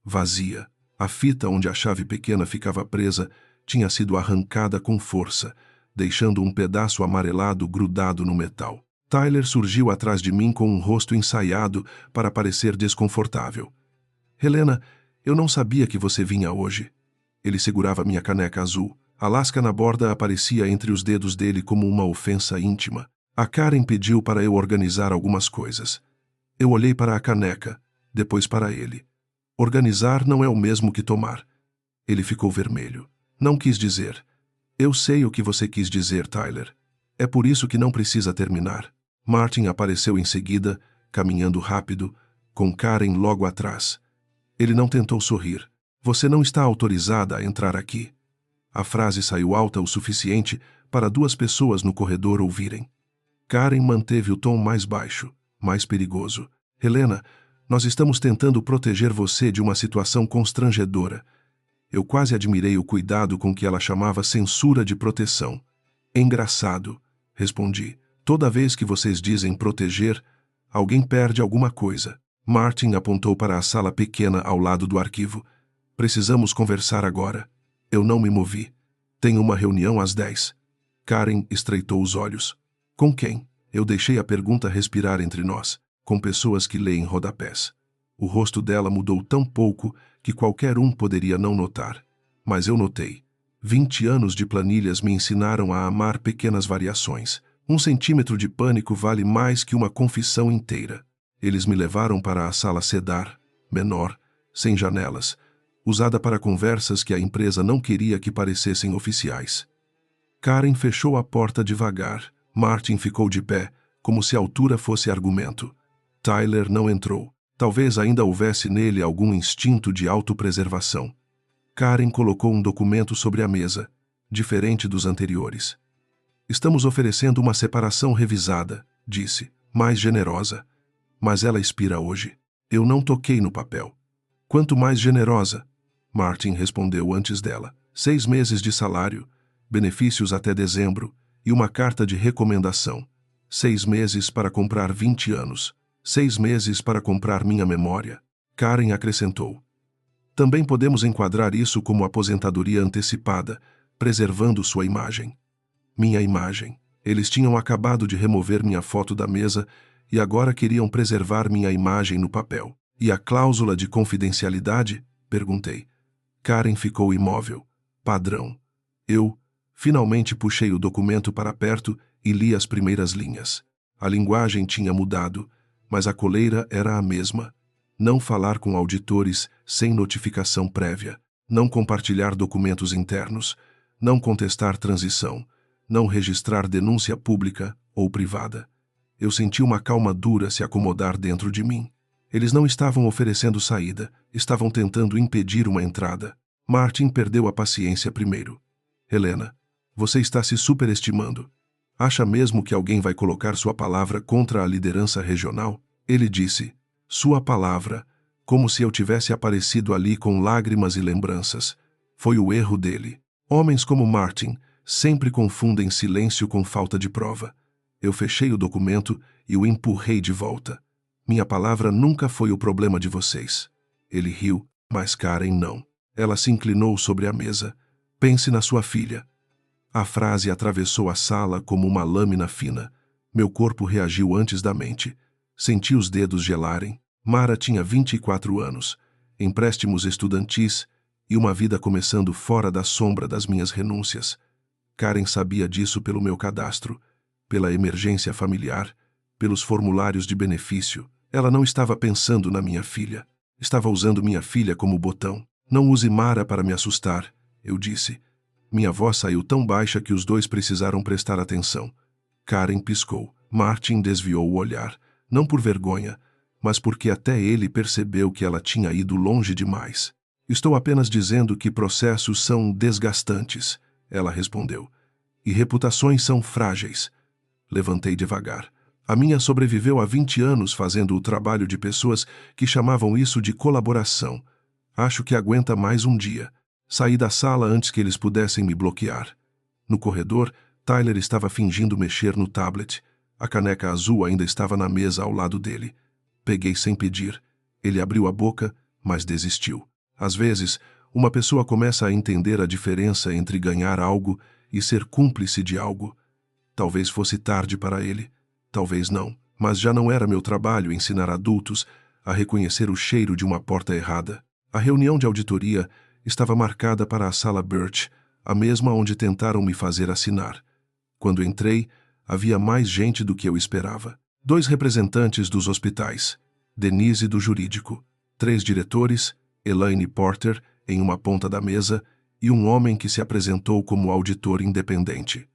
Vazia. A fita onde a chave pequena ficava presa tinha sido arrancada com força, deixando um pedaço amarelado grudado no metal. Tyler surgiu atrás de mim com um rosto ensaiado para parecer desconfortável. Helena, Eu não sabia que você vinha hoje. Ele segurava minha caneca azul. A lasca na borda aparecia entre os dedos dele como uma ofensa íntima. A Karen pediu para eu organizar algumas coisas. Eu olhei para a caneca, depois para ele. Organizar não é o mesmo que tomar. Ele ficou vermelho. Não quis dizer. Eu sei o que você quis dizer, Tyler. É por isso que não precisa terminar. Martin apareceu em seguida, caminhando rápido, com Karen logo atrás. Ele não tentou sorrir. Você não está autorizada a entrar aqui. A frase saiu alta o suficiente para duas pessoas no corredor ouvirem. Karen manteve o tom mais baixo, mais perigoso. Helena, nós estamos tentando proteger você de uma situação constrangedora. Eu quase admirei o cuidado com que ela chamava censura de proteção. Engraçado, respondi. Toda vez que vocês dizem proteger, alguém perde alguma coisa. Martin apontou para a sala pequena ao lado do arquivo. Precisamos conversar agora. Eu não me movi. Tenho uma reunião às 10. Karen estreitou os olhos. Com quem? Eu deixei a pergunta respirar entre nós, com pessoas que leem rodapés. O rosto dela mudou tão pouco que qualquer um poderia não notar. Mas eu notei. 20 anos de planilhas me ensinaram a amar pequenas variações. 1 centímetro de pânico vale mais que uma confissão inteira. Eles me levaram para a sala Cedar, menor, sem janelas, usada para conversas que a empresa não queria que parecessem oficiais. Karen fechou a porta devagar. Martin ficou de pé, como se a altura fosse argumento. Tyler não entrou. Talvez ainda houvesse nele algum instinto de autopreservação. Karen colocou um documento sobre a mesa, diferente dos anteriores. Estamos oferecendo uma separação revisada, disse, mais generosa. Mas ela expira hoje. Eu não toquei no papel. Quanto mais generosa? Martin respondeu antes dela. 6 meses de salário, benefícios até dezembro e uma carta de recomendação. 6 meses para comprar 20 anos. 6 meses para comprar minha memória. Karen acrescentou. Também podemos enquadrar isso como aposentadoria antecipada, preservando sua imagem. Minha imagem. Eles tinham acabado de remover minha foto da mesa e agora queriam preservar minha imagem no papel. E a cláusula de confidencialidade? Perguntei. Karen ficou imóvel. Padrão. Eu, finalmente puxei o documento para perto e li as primeiras linhas. A linguagem tinha mudado, mas a coleira era a mesma. Não falar com auditores sem notificação prévia. Não compartilhar documentos internos. Não contestar transição. Não registrar denúncia pública ou privada. Eu senti uma calma dura se acomodar dentro de mim. Eles não estavam oferecendo saída, estavam tentando impedir uma entrada. Martin perdeu a paciência primeiro. Helena, você está se superestimando. Acha mesmo que alguém vai colocar sua palavra contra a liderança regional? Ele disse, sua palavra, como se eu tivesse aparecido ali com lágrimas e lembranças. Foi o erro dele. Homens como Martin sempre confundem silêncio com falta de prova. Eu fechei o documento e o empurrei de volta. Minha palavra nunca foi o problema de vocês. Ele riu, mas Karen não. Ela se inclinou sobre a mesa. Pense na sua filha. A frase atravessou a sala como uma lâmina fina. Meu corpo reagiu antes da mente. Senti os dedos gelarem. Mara tinha 24 anos, empréstimos estudantis e uma vida começando fora da sombra das minhas renúncias. Karen sabia disso pelo meu cadastro, pela emergência familiar, pelos formulários de benefício. Ela não estava pensando na minha filha. Estava usando minha filha como botão. Não use Mara para me assustar, eu disse. Minha voz saiu tão baixa que os dois precisaram prestar atenção. Karen piscou. Martin desviou o olhar, não por vergonha, mas porque até ele percebeu que ela tinha ido longe demais. Estou apenas dizendo que processos são desgastantes, ela respondeu. E reputações são frágeis. Levantei devagar. A minha sobreviveu há 20 anos fazendo o trabalho de pessoas que chamavam isso de colaboração. Acho que aguenta mais um dia. Saí da sala antes que eles pudessem me bloquear. No corredor, Tyler estava fingindo mexer no tablet. A caneca azul ainda estava na mesa ao lado dele. Peguei sem pedir. Ele abriu a boca, mas desistiu. Às vezes, uma pessoa começa a entender a diferença entre ganhar algo e ser cúmplice de algo. Talvez fosse tarde para ele. Talvez não, mas já não era meu trabalho ensinar adultos a reconhecer o cheiro de uma porta errada. A reunião de auditoria estava marcada para a sala Birch, a mesma onde tentaram me fazer assinar. Quando entrei, havia mais gente do que eu esperava. 2 representantes dos hospitais, Denise do jurídico, 3 diretores, Elaine Porter, em uma ponta da mesa, e um homem que se apresentou como auditor independente.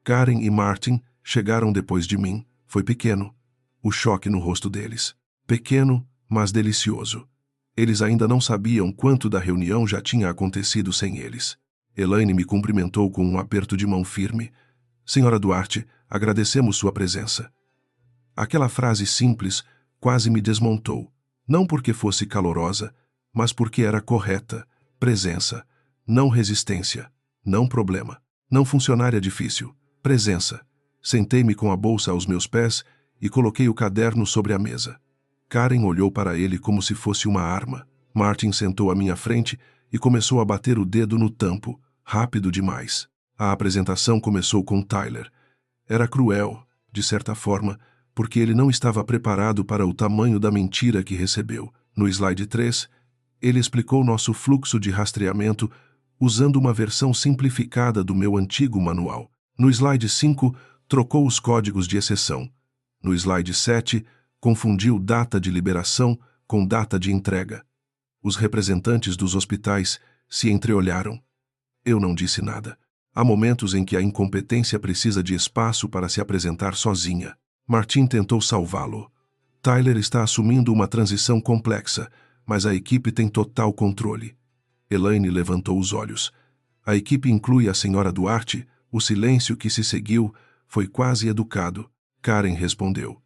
Karen e Martin chegaram depois de mim. Foi pequeno. O choque no rosto deles. Pequeno, mas delicioso. Eles ainda não sabiam quanto da reunião já tinha acontecido sem eles. Elaine me cumprimentou com um aperto de mão firme. Senhora Duarte, agradecemos sua presença. Aquela frase simples quase me desmontou. Não porque fosse calorosa, mas porque era correta. Presença. Não resistência. Não problema. Não funcionária difícil. Presença. Sentei-me com a bolsa aos meus pés e coloquei o caderno sobre a mesa. Karen olhou para ele como se fosse uma arma. Martin sentou à minha frente e começou a bater o dedo no tampo, rápido demais. A apresentação começou com Tyler. Era cruel, de certa forma, porque ele não estava preparado para o tamanho da mentira que recebeu. No slide 3, ele explicou nosso fluxo de rastreamento usando uma versão simplificada do meu antigo manual. No slide 5, trocou os códigos de exceção. No slide 7, confundiu data de liberação com data de entrega. Os representantes dos hospitais se entreolharam. Eu não disse nada. Há momentos em que a incompetência precisa de espaço para se apresentar sozinha. Martin tentou salvá-lo. Tyler está assumindo uma transição complexa, mas a equipe tem total controle. Elaine levantou os olhos. A equipe inclui a senhora Duarte. O silêncio que se seguiu foi quase educado. Karen respondeu.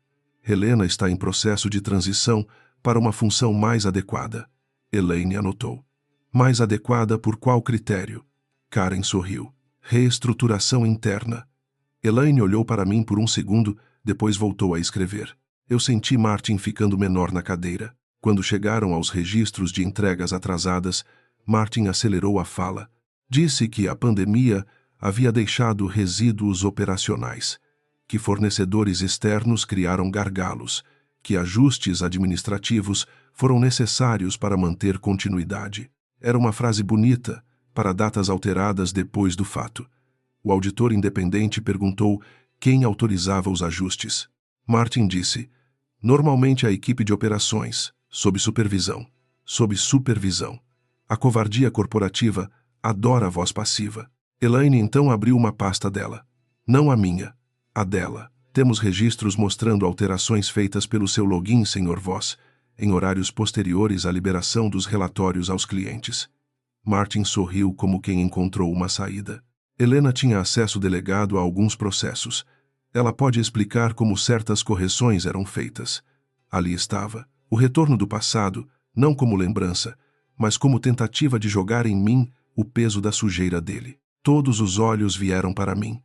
Helena está em processo de transição para uma função mais adequada. Elaine anotou. Mais adequada por qual critério? Karen sorriu. Reestruturação interna. Elaine olhou para mim por um segundo, depois voltou a escrever. Eu senti Martin ficando menor na cadeira. Quando chegaram aos registros de entregas atrasadas, Martin acelerou a fala. Disse que a pandemia havia deixado resíduos operacionais, que fornecedores externos criaram gargalos, que ajustes administrativos foram necessários para manter continuidade. Era uma frase bonita, para datas alteradas depois do fato. O auditor independente perguntou quem autorizava os ajustes. Martin disse, normalmente a equipe de operações, sob supervisão. Sob supervisão. A covardia corporativa adora a voz passiva. Elaine então abriu uma pasta dela. Não a minha, a dela. Temos registros mostrando alterações feitas pelo seu login, Sr. Voss, em horários posteriores à liberação dos relatórios aos clientes. Martin sorriu como quem encontrou uma saída. Helena tinha acesso delegado a alguns processos. Ela pode explicar como certas correções eram feitas. Ali estava, o retorno do passado, não como lembrança, mas como tentativa de jogar em mim o peso da sujeira dele. Todos os olhos vieram para mim.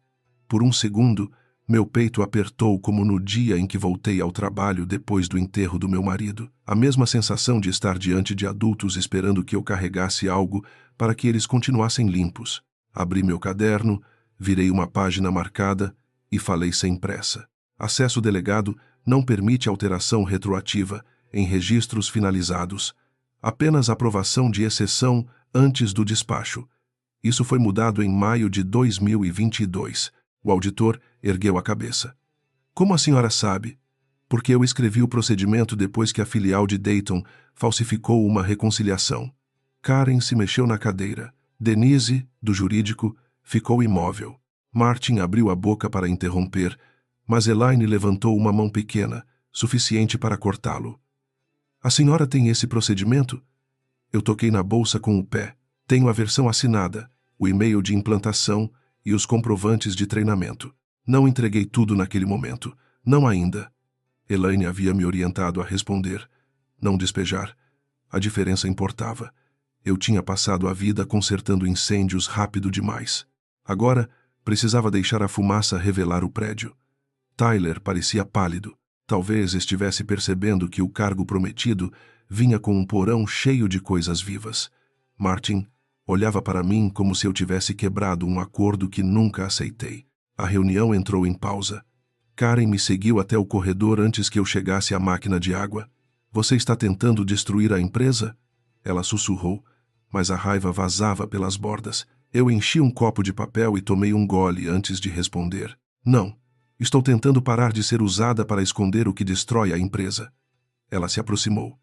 Por um segundo, meu peito apertou como no dia em que voltei ao trabalho depois do enterro do meu marido. A mesma sensação de estar diante de adultos esperando que eu carregasse algo para que eles continuassem limpos. Abri meu caderno, virei uma página marcada e falei sem pressa. Acesso delegado não permite alteração retroativa em registros finalizados. Apenas aprovação de exceção antes do despacho. Isso foi mudado em maio de 2022. O auditor ergueu a cabeça. Como a senhora sabe? Porque eu escrevi o procedimento depois que a filial de Dayton falsificou uma reconciliação. Karen se mexeu na cadeira. Denise, do jurídico, ficou imóvel. Martin abriu a boca para interromper, mas Elaine levantou uma mão pequena, suficiente para cortá-lo. A senhora tem esse procedimento? Eu toquei na bolsa com o pé. Tenho a versão assinada, o e-mail de implantação e os comprovantes de treinamento. Não entreguei tudo naquele momento. Não ainda. Elaine havia me orientado a responder. Não despejar. A diferença importava. Eu tinha passado a vida consertando incêndios rápido demais. Agora, precisava deixar a fumaça revelar o prédio. Tyler parecia pálido. Talvez estivesse percebendo que o cargo prometido vinha com um porão cheio de coisas vivas. Martin olhava para mim como se eu tivesse quebrado um acordo que nunca aceitei. A reunião entrou em pausa. Karen me seguiu até o corredor antes que eu chegasse à máquina de água. Você está tentando destruir a empresa? Ela sussurrou, mas a raiva vazava pelas bordas. Eu enchi um copo de papel e tomei um gole antes de responder. Não. Estou tentando parar de ser usada para esconder o que destrói a empresa. Ela se aproximou.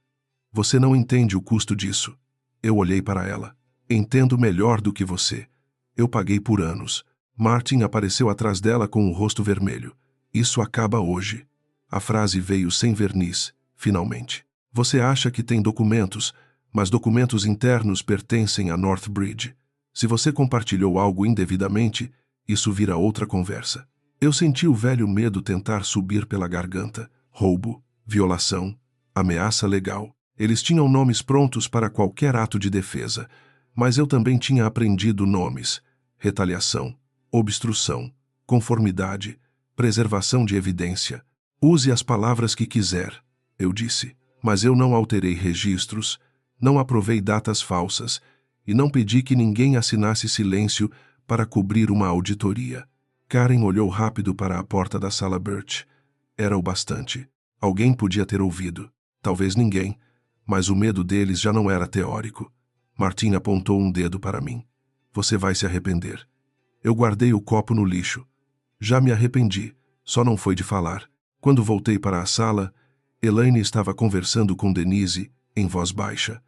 Você não entende o custo disso. Eu olhei para ela. Entendo melhor do que você. Eu paguei por anos. Martin apareceu atrás dela com o rosto vermelho. Isso acaba hoje. A frase veio sem verniz, finalmente. Você acha que tem documentos, mas documentos internos pertencem a Northbridge. Se você compartilhou algo indevidamente, isso vira outra conversa. Eu senti o velho medo tentar subir pela garganta. Roubo, violação, ameaça legal. Eles tinham nomes prontos para qualquer ato de defesa, mas eu também tinha aprendido nomes: retaliação, obstrução, conformidade, preservação de evidência. Use as palavras que quiser, eu disse, mas eu não alterei registros, não aprovei datas falsas e não pedi que ninguém assinasse silêncio para cobrir uma auditoria. Karen olhou rápido para a porta da sala Birch. Era o bastante. Alguém podia ter ouvido. Talvez ninguém, mas o medo deles já não era teórico. Martin apontou um dedo para mim. Você vai se arrepender. Eu guardei o copo no lixo. Já me arrependi, só não foi de falar. Quando voltei para a sala, Elaine estava conversando com Denise, em voz baixa.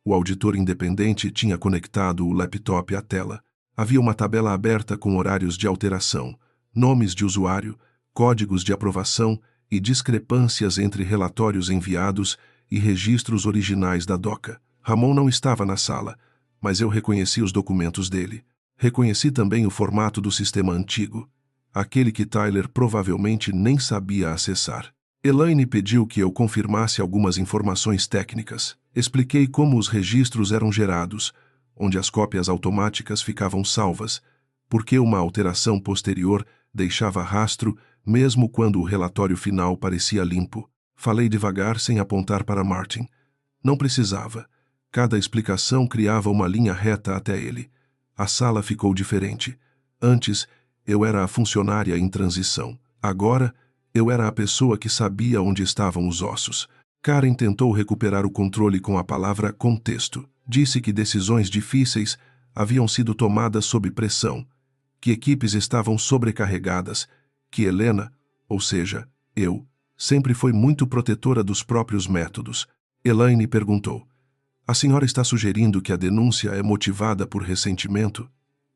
O auditor independente tinha conectado o laptop à tela. Havia uma tabela aberta com horários de alteração, nomes de usuário, códigos de aprovação e discrepâncias entre relatórios enviados e registros originais da DOCA. Ramon não estava na sala, mas eu reconheci os documentos dele. Reconheci também o formato do sistema antigo, aquele que Tyler provavelmente nem sabia acessar. Elaine pediu que eu confirmasse algumas informações técnicas. Expliquei como os registros eram gerados, onde as cópias automáticas ficavam salvas, porque uma alteração posterior deixava rastro mesmo quando o relatório final parecia limpo. Falei devagar sem apontar para Martin. Não precisava. Cada explicação criava uma linha reta até ele. A sala ficou diferente. Antes, eu era a funcionária em transição. Agora, eu era a pessoa que sabia onde estavam os ossos. Karen tentou recuperar o controle com a palavra contexto. Disse que decisões difíceis haviam sido tomadas sob pressão, que equipes estavam sobrecarregadas, que Helena, ou seja, eu, sempre foi muito protetora dos próprios métodos. Elaine perguntou: a senhora está sugerindo que a denúncia é motivada por ressentimento?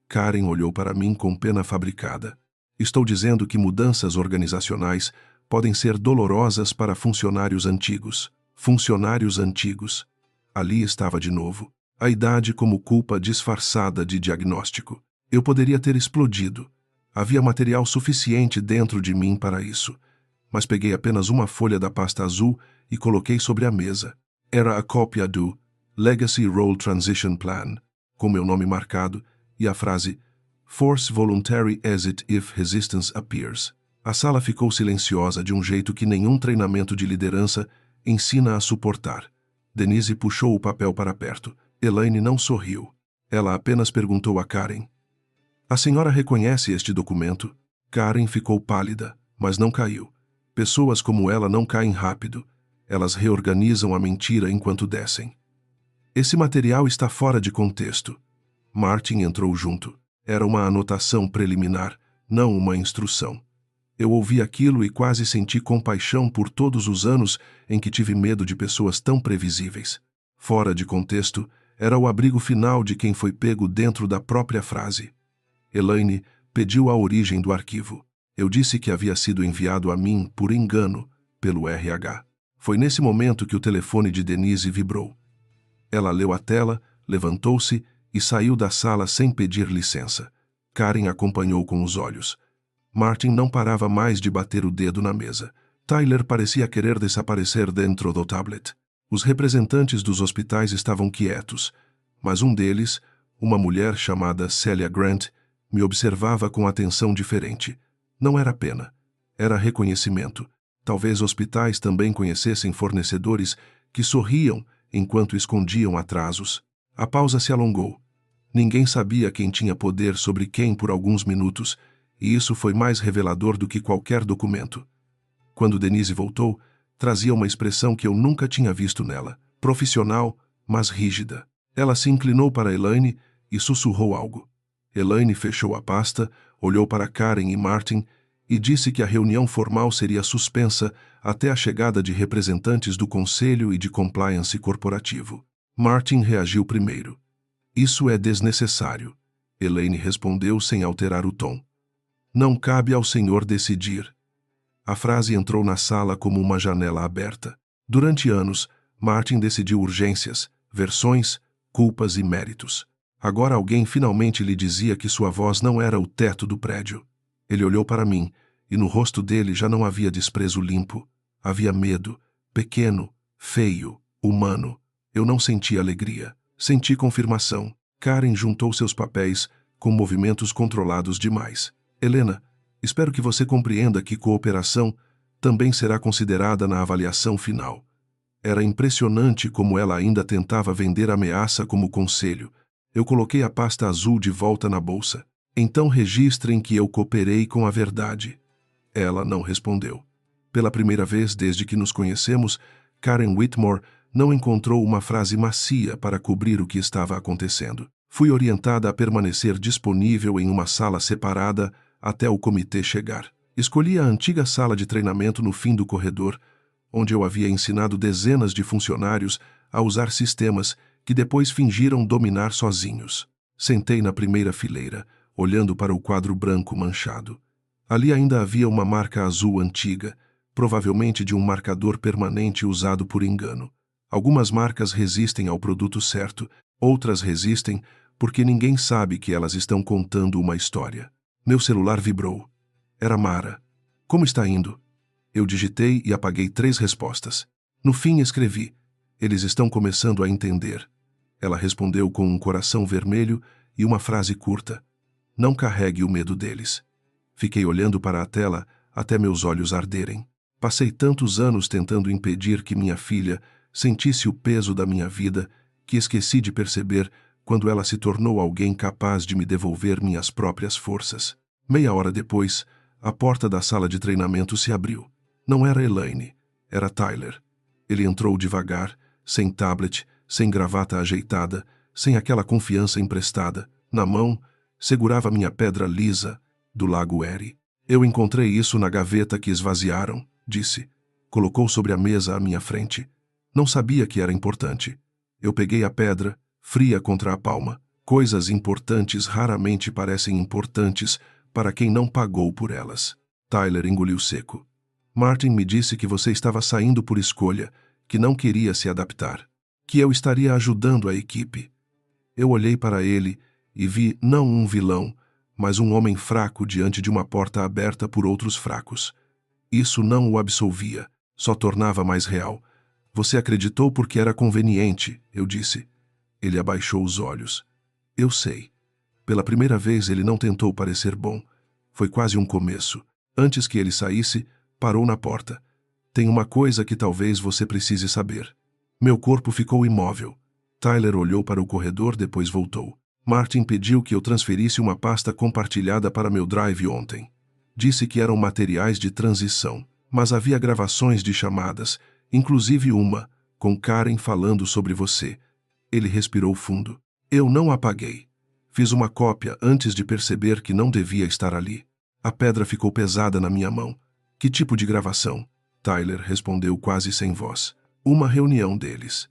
Karen olhou para mim com pena fabricada. Estou dizendo que mudanças organizacionais podem ser dolorosas para funcionários antigos. Funcionários antigos. Ali estava de novo. A idade como culpa disfarçada de diagnóstico. Eu poderia ter explodido. Havia material suficiente dentro de mim para isso. Mas peguei apenas uma folha da pasta azul e coloquei sobre a mesa. Era a cópia do Legacy Role Transition Plan, com meu nome marcado, e a frase Force Voluntary Exit if Resistance Appears. A sala ficou silenciosa de um jeito que nenhum treinamento de liderança ensina a suportar. Denise puxou o papel para perto. Elaine não sorriu. Ela apenas perguntou a Karen: a senhora reconhece este documento? Karen ficou pálida, mas não caiu. Pessoas como ela não caem rápido. Elas reorganizam a mentira enquanto descem. Esse material está fora de contexto. Martin entrou junto. Era uma anotação preliminar, não uma instrução. Eu ouvi aquilo e quase senti compaixão por todos os anos em que tive medo de pessoas tão previsíveis. Fora de contexto, era o abrigo final de quem foi pego dentro da própria frase. Elaine pediu a origem do arquivo. Eu disse que havia sido enviado a mim, por engano, pelo RH. Foi nesse momento que o telefone de Denise vibrou. Ela leu a tela, levantou-se e saiu da sala sem pedir licença. Karen acompanhou com os olhos. Martin não parava mais de bater o dedo na mesa. Tyler parecia querer desaparecer dentro do tablet. Os representantes dos hospitais estavam quietos, mas um deles, uma mulher chamada Celia Grant, me observava com atenção diferente. Não era pena. Era reconhecimento. Talvez hospitais também conhecessem fornecedores que sorriam enquanto escondiam atrasos. A pausa se alongou. Ninguém sabia quem tinha poder sobre quem por alguns minutos, e isso foi mais revelador do que qualquer documento. Quando Denise voltou, trazia uma expressão que eu nunca tinha visto nela. Profissional, mas rígida. Ela se inclinou para Elaine e sussurrou algo. Elaine fechou a pasta, olhou para Karen e Martin e disse que a reunião formal seria suspensa até a chegada de representantes do Conselho e de Compliance Corporativo. Martin reagiu primeiro. Isso é desnecessário. Elaine respondeu sem alterar o tom. Não cabe ao senhor decidir. A frase entrou na sala como uma janela aberta. Durante anos, Martin decidiu urgências, versões, culpas e méritos. Agora alguém finalmente lhe dizia que sua voz não era o teto do prédio. Ele olhou para mim, e no rosto dele já não havia desprezo limpo. Havia medo, pequeno, feio, humano. Eu não senti alegria. Senti confirmação. Karen juntou seus papéis, com movimentos controlados demais. Helena, espero que você compreenda que cooperação também será considerada na avaliação final. Era impressionante como ela ainda tentava vender a ameaça como conselho. Eu coloquei a pasta azul de volta na bolsa. Então registrem que eu cooperei com a verdade. Ela não respondeu. Pela primeira vez desde que nos conhecemos, Karen Whitmore não encontrou uma frase macia para cobrir o que estava acontecendo. Fui orientada a permanecer disponível em uma sala separada até o comitê chegar. Escolhi a antiga sala de treinamento no fim do corredor, onde eu havia ensinado dezenas de funcionários a usar sistemas que depois fingiram dominar sozinhos. Sentei na primeira fileira, olhando para o quadro branco manchado. Ali ainda havia uma marca azul antiga, provavelmente de um marcador permanente usado por engano. Algumas marcas resistem ao produto certo, outras resistem porque ninguém sabe que elas estão contando uma história. Meu celular vibrou. Era Mara. Como está indo? Eu digitei e apaguei 3 respostas. No fim escrevi. Eles estão começando a entender. Ela respondeu com um coração vermelho e uma frase curta. Não carregue o medo deles. Fiquei olhando para a tela até meus olhos arderem. Passei tantos anos tentando impedir que minha filha sentisse o peso da minha vida que esqueci de perceber quando ela se tornou alguém capaz de me devolver minhas próprias forças. Meia hora depois, a porta da sala de treinamento se abriu. Não era Elaine, era Tyler. Ele entrou devagar, sem tablet, sem gravata ajeitada, sem aquela confiança emprestada. Na mão, segurava minha pedra lisa do Lago Erie. Eu encontrei isso na gaveta que esvaziaram, disse. Colocou sobre a mesa à minha frente. Não sabia que era importante. Eu peguei a pedra, fria contra a palma. Coisas importantes raramente parecem importantes para quem não pagou por elas. Tyler engoliu seco. Martin me disse que você estava saindo por escolha, que não queria se adaptar, que eu estaria ajudando a equipe. Eu olhei para ele e vi não um vilão, mas um homem fraco diante de uma porta aberta por outros fracos. Isso não o absolvia, só tornava mais real. Você acreditou porque era conveniente, eu disse. Ele abaixou os olhos. Eu sei. Pela primeira vez ele não tentou parecer bom. Foi quase um começo. Antes que ele saísse, parou na porta. Tem uma coisa que talvez você precise saber. Meu corpo ficou imóvel. Tyler olhou para o corredor, depois voltou. Martin pediu que eu transferisse uma pasta compartilhada para meu drive ontem. Disse que eram materiais de transição, mas havia gravações de chamadas, inclusive uma, com Karen falando sobre você. Ele respirou fundo. Eu não apaguei. Fiz uma cópia antes de perceber que não devia estar ali. A pedra ficou pesada na minha mão. Que tipo de gravação? Tyler respondeu quase sem voz. Uma reunião deles.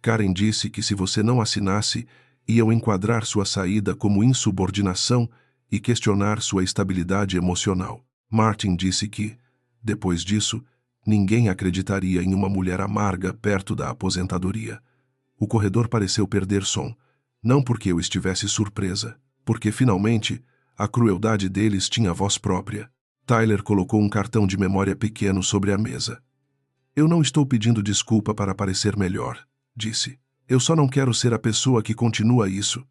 Karen disse que se você não assinasse, iam enquadrar sua saída como insubordinação e questionar sua estabilidade emocional. Martin disse que, depois disso, ninguém acreditaria em uma mulher amarga perto da aposentadoria. O corredor pareceu perder som, não porque eu estivesse surpresa, porque, finalmente, a crueldade deles tinha voz própria. Tyler colocou um cartão de memória pequeno sobre a mesa. Eu não estou pedindo desculpa para parecer melhor, disse. Eu só não quero ser a pessoa que continua isso.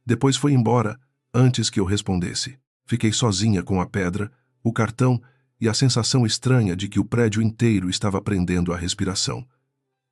Depois foi embora, antes que eu respondesse. Fiquei sozinha com a pedra, o cartão e a sensação estranha de que o prédio inteiro estava prendendo a respiração.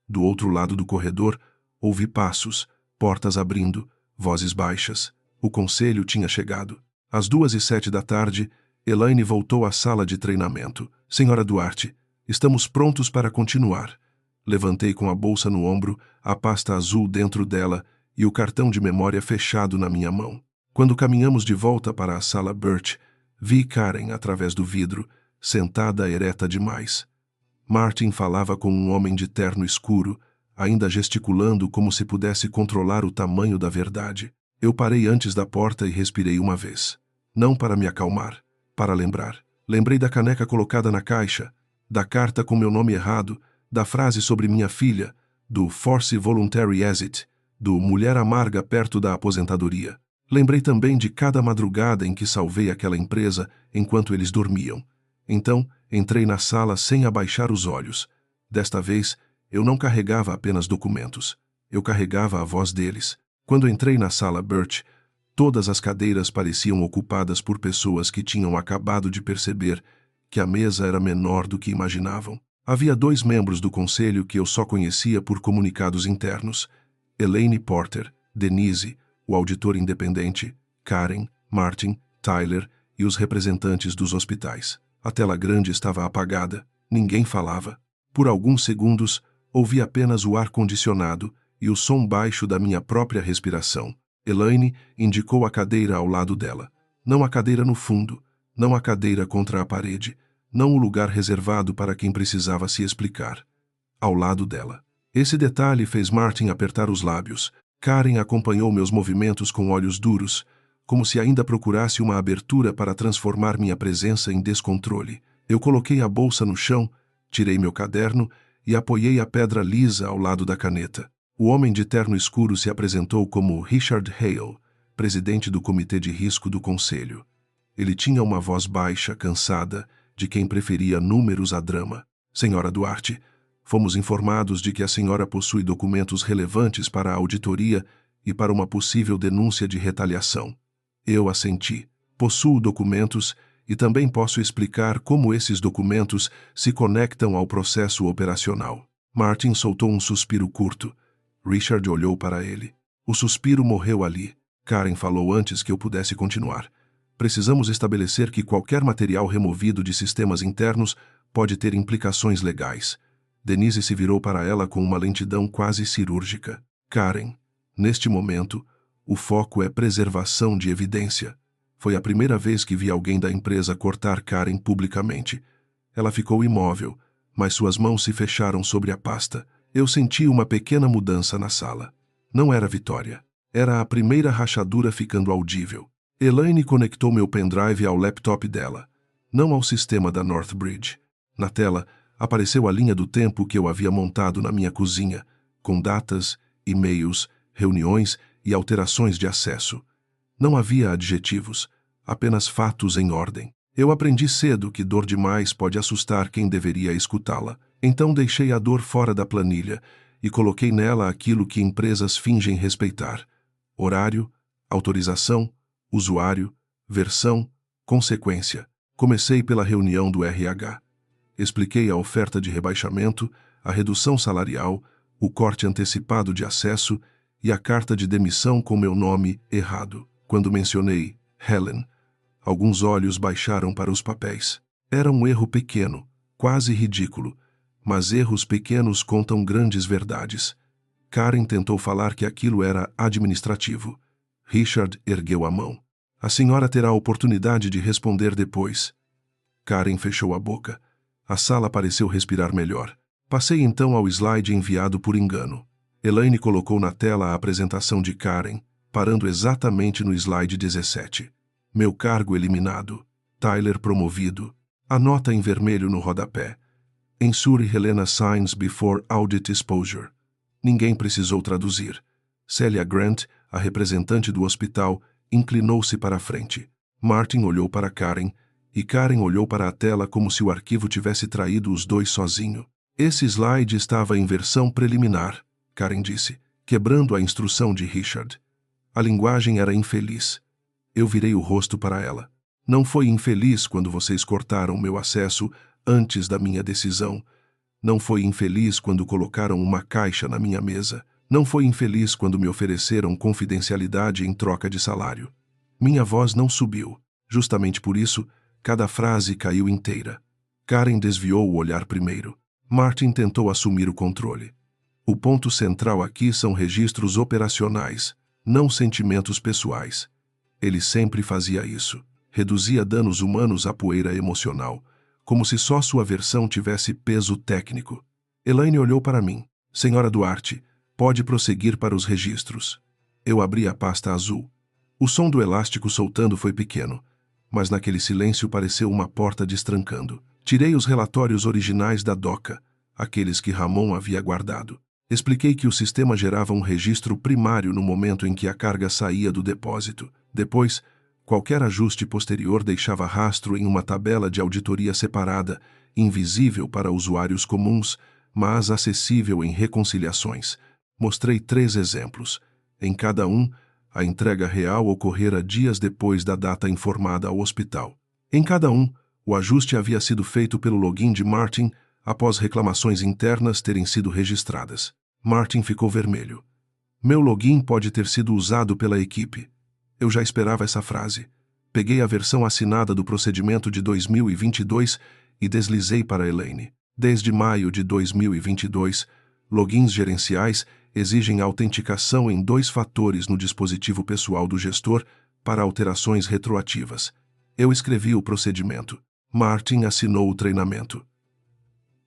Do outro lado do corredor, ouvi passos, portas abrindo, vozes baixas. O conselho tinha chegado. Às 2:07 Elaine voltou à sala de treinamento. Senhora Duarte, estamos prontos para continuar. Levantei com a bolsa no ombro, a pasta azul dentro dela e o cartão de memória fechado na minha mão. Quando caminhamos de volta para a sala Burt, vi Karen através do vidro, sentada ereta demais. Martin falava com um homem de terno escuro, ainda gesticulando como se pudesse controlar o tamanho da verdade. Eu parei antes da porta e respirei uma vez. Não para me acalmar, para lembrar. Lembrei da caneca colocada na caixa, da carta com meu nome errado, da frase sobre minha filha, do Force Voluntary Exit, do Mulher Amarga perto da aposentadoria. Lembrei também de cada madrugada em que salvei aquela empresa enquanto eles dormiam. Então, entrei na sala sem abaixar os olhos. Desta vez, eu não carregava apenas documentos. Eu carregava a voz deles. Quando entrei na sala Burt, todas as cadeiras pareciam ocupadas por pessoas que tinham acabado de perceber que a mesa era menor do que imaginavam. Havia 2 membros do conselho que eu só conhecia por comunicados internos. Elaine Porter, Denise, o auditor independente, Karen, Martin, Tyler e os representantes dos hospitais. A tela grande estava apagada, ninguém falava. Por alguns segundos, ouvi apenas o ar-condicionado e o som baixo da minha própria respiração. Elaine indicou a cadeira ao lado dela. Não a cadeira no fundo, não a cadeira contra a parede, não o lugar reservado para quem precisava se explicar. Ao lado dela. Esse detalhe fez Martin apertar os lábios. Karen acompanhou meus movimentos com olhos duros, como se ainda procurasse uma abertura para transformar minha presença em descontrole. Eu coloquei a bolsa no chão, tirei meu caderno e apoiei a pedra lisa ao lado da caneta. O homem de terno escuro se apresentou como Richard Hale, presidente do comitê de risco do conselho. Ele tinha uma voz baixa, cansada, de quem preferia números a drama. Senhora Duarte, fomos informados de que a senhora possui documentos relevantes para a auditoria e para uma possível denúncia de retaliação. Eu assenti. Possuo documentos e também posso explicar como esses documentos se conectam ao processo operacional. Martin soltou um suspiro curto. Richard olhou para ele. O suspiro morreu ali. Karen falou antes que eu pudesse continuar. Precisamos estabelecer que qualquer material removido de sistemas internos pode ter implicações legais. Denise se virou para ela com uma lentidão quase cirúrgica. Karen, neste momento, o foco é preservação de evidência. Foi a primeira vez que vi alguém da empresa cortar Karen publicamente. Ela ficou imóvel, mas suas mãos se fecharam sobre a pasta. Eu senti uma pequena mudança na sala. Não era Vitória. Era a primeira rachadura ficando audível. Elaine conectou meu pendrive ao laptop dela, não ao sistema da Northbridge. Na tela, apareceu a linha do tempo que eu havia montado na minha cozinha, com datas, e-mails, reuniões e alterações de acesso. Não havia adjetivos, apenas fatos em ordem. Eu aprendi cedo que dor demais pode assustar quem deveria escutá-la. Então deixei a dor fora da planilha e coloquei nela aquilo que empresas fingem respeitar: horário, autorização, usuário, versão, consequência. Comecei pela reunião do RH. Expliquei a oferta de rebaixamento, a redução salarial, o corte antecipado de acesso e a carta de demissão com meu nome errado. Quando mencionei Helen, alguns olhos baixaram para os papéis. Era um erro pequeno, quase ridículo, mas erros pequenos contam grandes verdades. Karen tentou falar que aquilo era administrativo. Richard ergueu a mão. A senhora terá a oportunidade de responder depois. Karen fechou a boca. A sala pareceu respirar melhor. Passei então ao slide enviado por engano. Elaine colocou na tela a apresentação de Karen, parando exatamente no slide 17. Meu cargo eliminado. Tyler promovido. A nota em vermelho no rodapé. Ensure Helena signs before audit exposure. Ninguém precisou traduzir. Celia Grant, a representante do hospital, inclinou-se para a frente. Martin olhou para Karen, e Karen olhou para a tela como se o arquivo tivesse traído os dois sozinho. Esse slide estava em versão preliminar, Karen disse, quebrando a instrução de Richard. A linguagem era infeliz. Eu virei o rosto para ela. Não foi infeliz quando vocês cortaram meu acesso antes da minha decisão. Não foi infeliz quando colocaram uma caixa na minha mesa. Não foi infeliz quando me ofereceram confidencialidade em troca de salário. Minha voz não subiu. Justamente por isso, cada frase caiu inteira. Karen desviou o olhar primeiro. Martin tentou assumir o controle. O ponto central aqui são registros operacionais, não sentimentos pessoais. Ele sempre fazia isso. Reduzia danos humanos à poeira emocional, como se só sua versão tivesse peso técnico. Elaine olhou para mim. Senhora Duarte, pode prosseguir para os registros. Eu abri a pasta azul. O som do elástico soltando foi pequeno, mas naquele silêncio pareceu uma porta destrancando. Tirei os relatórios originais da doca, aqueles que Ramon havia guardado. Expliquei que o sistema gerava um registro primário no momento em que a carga saía do depósito. Depois, qualquer ajuste posterior deixava rastro em uma tabela de auditoria separada, invisível para usuários comuns, mas acessível em reconciliações. Mostrei 3 exemplos. Em cada um, a entrega real ocorrera dias depois da data informada ao hospital. Em cada um, o ajuste havia sido feito pelo login de Martin após reclamações internas terem sido registradas. Martin ficou vermelho. Meu login pode ter sido usado pela equipe. Eu já esperava essa frase. Peguei a versão assinada do procedimento de 2022 e deslizei para Elaine. Desde maio de 2022, logins gerenciais exigem autenticação em 2 fatores no dispositivo pessoal do gestor para alterações retroativas. Eu escrevi o procedimento. Martin assinou o treinamento.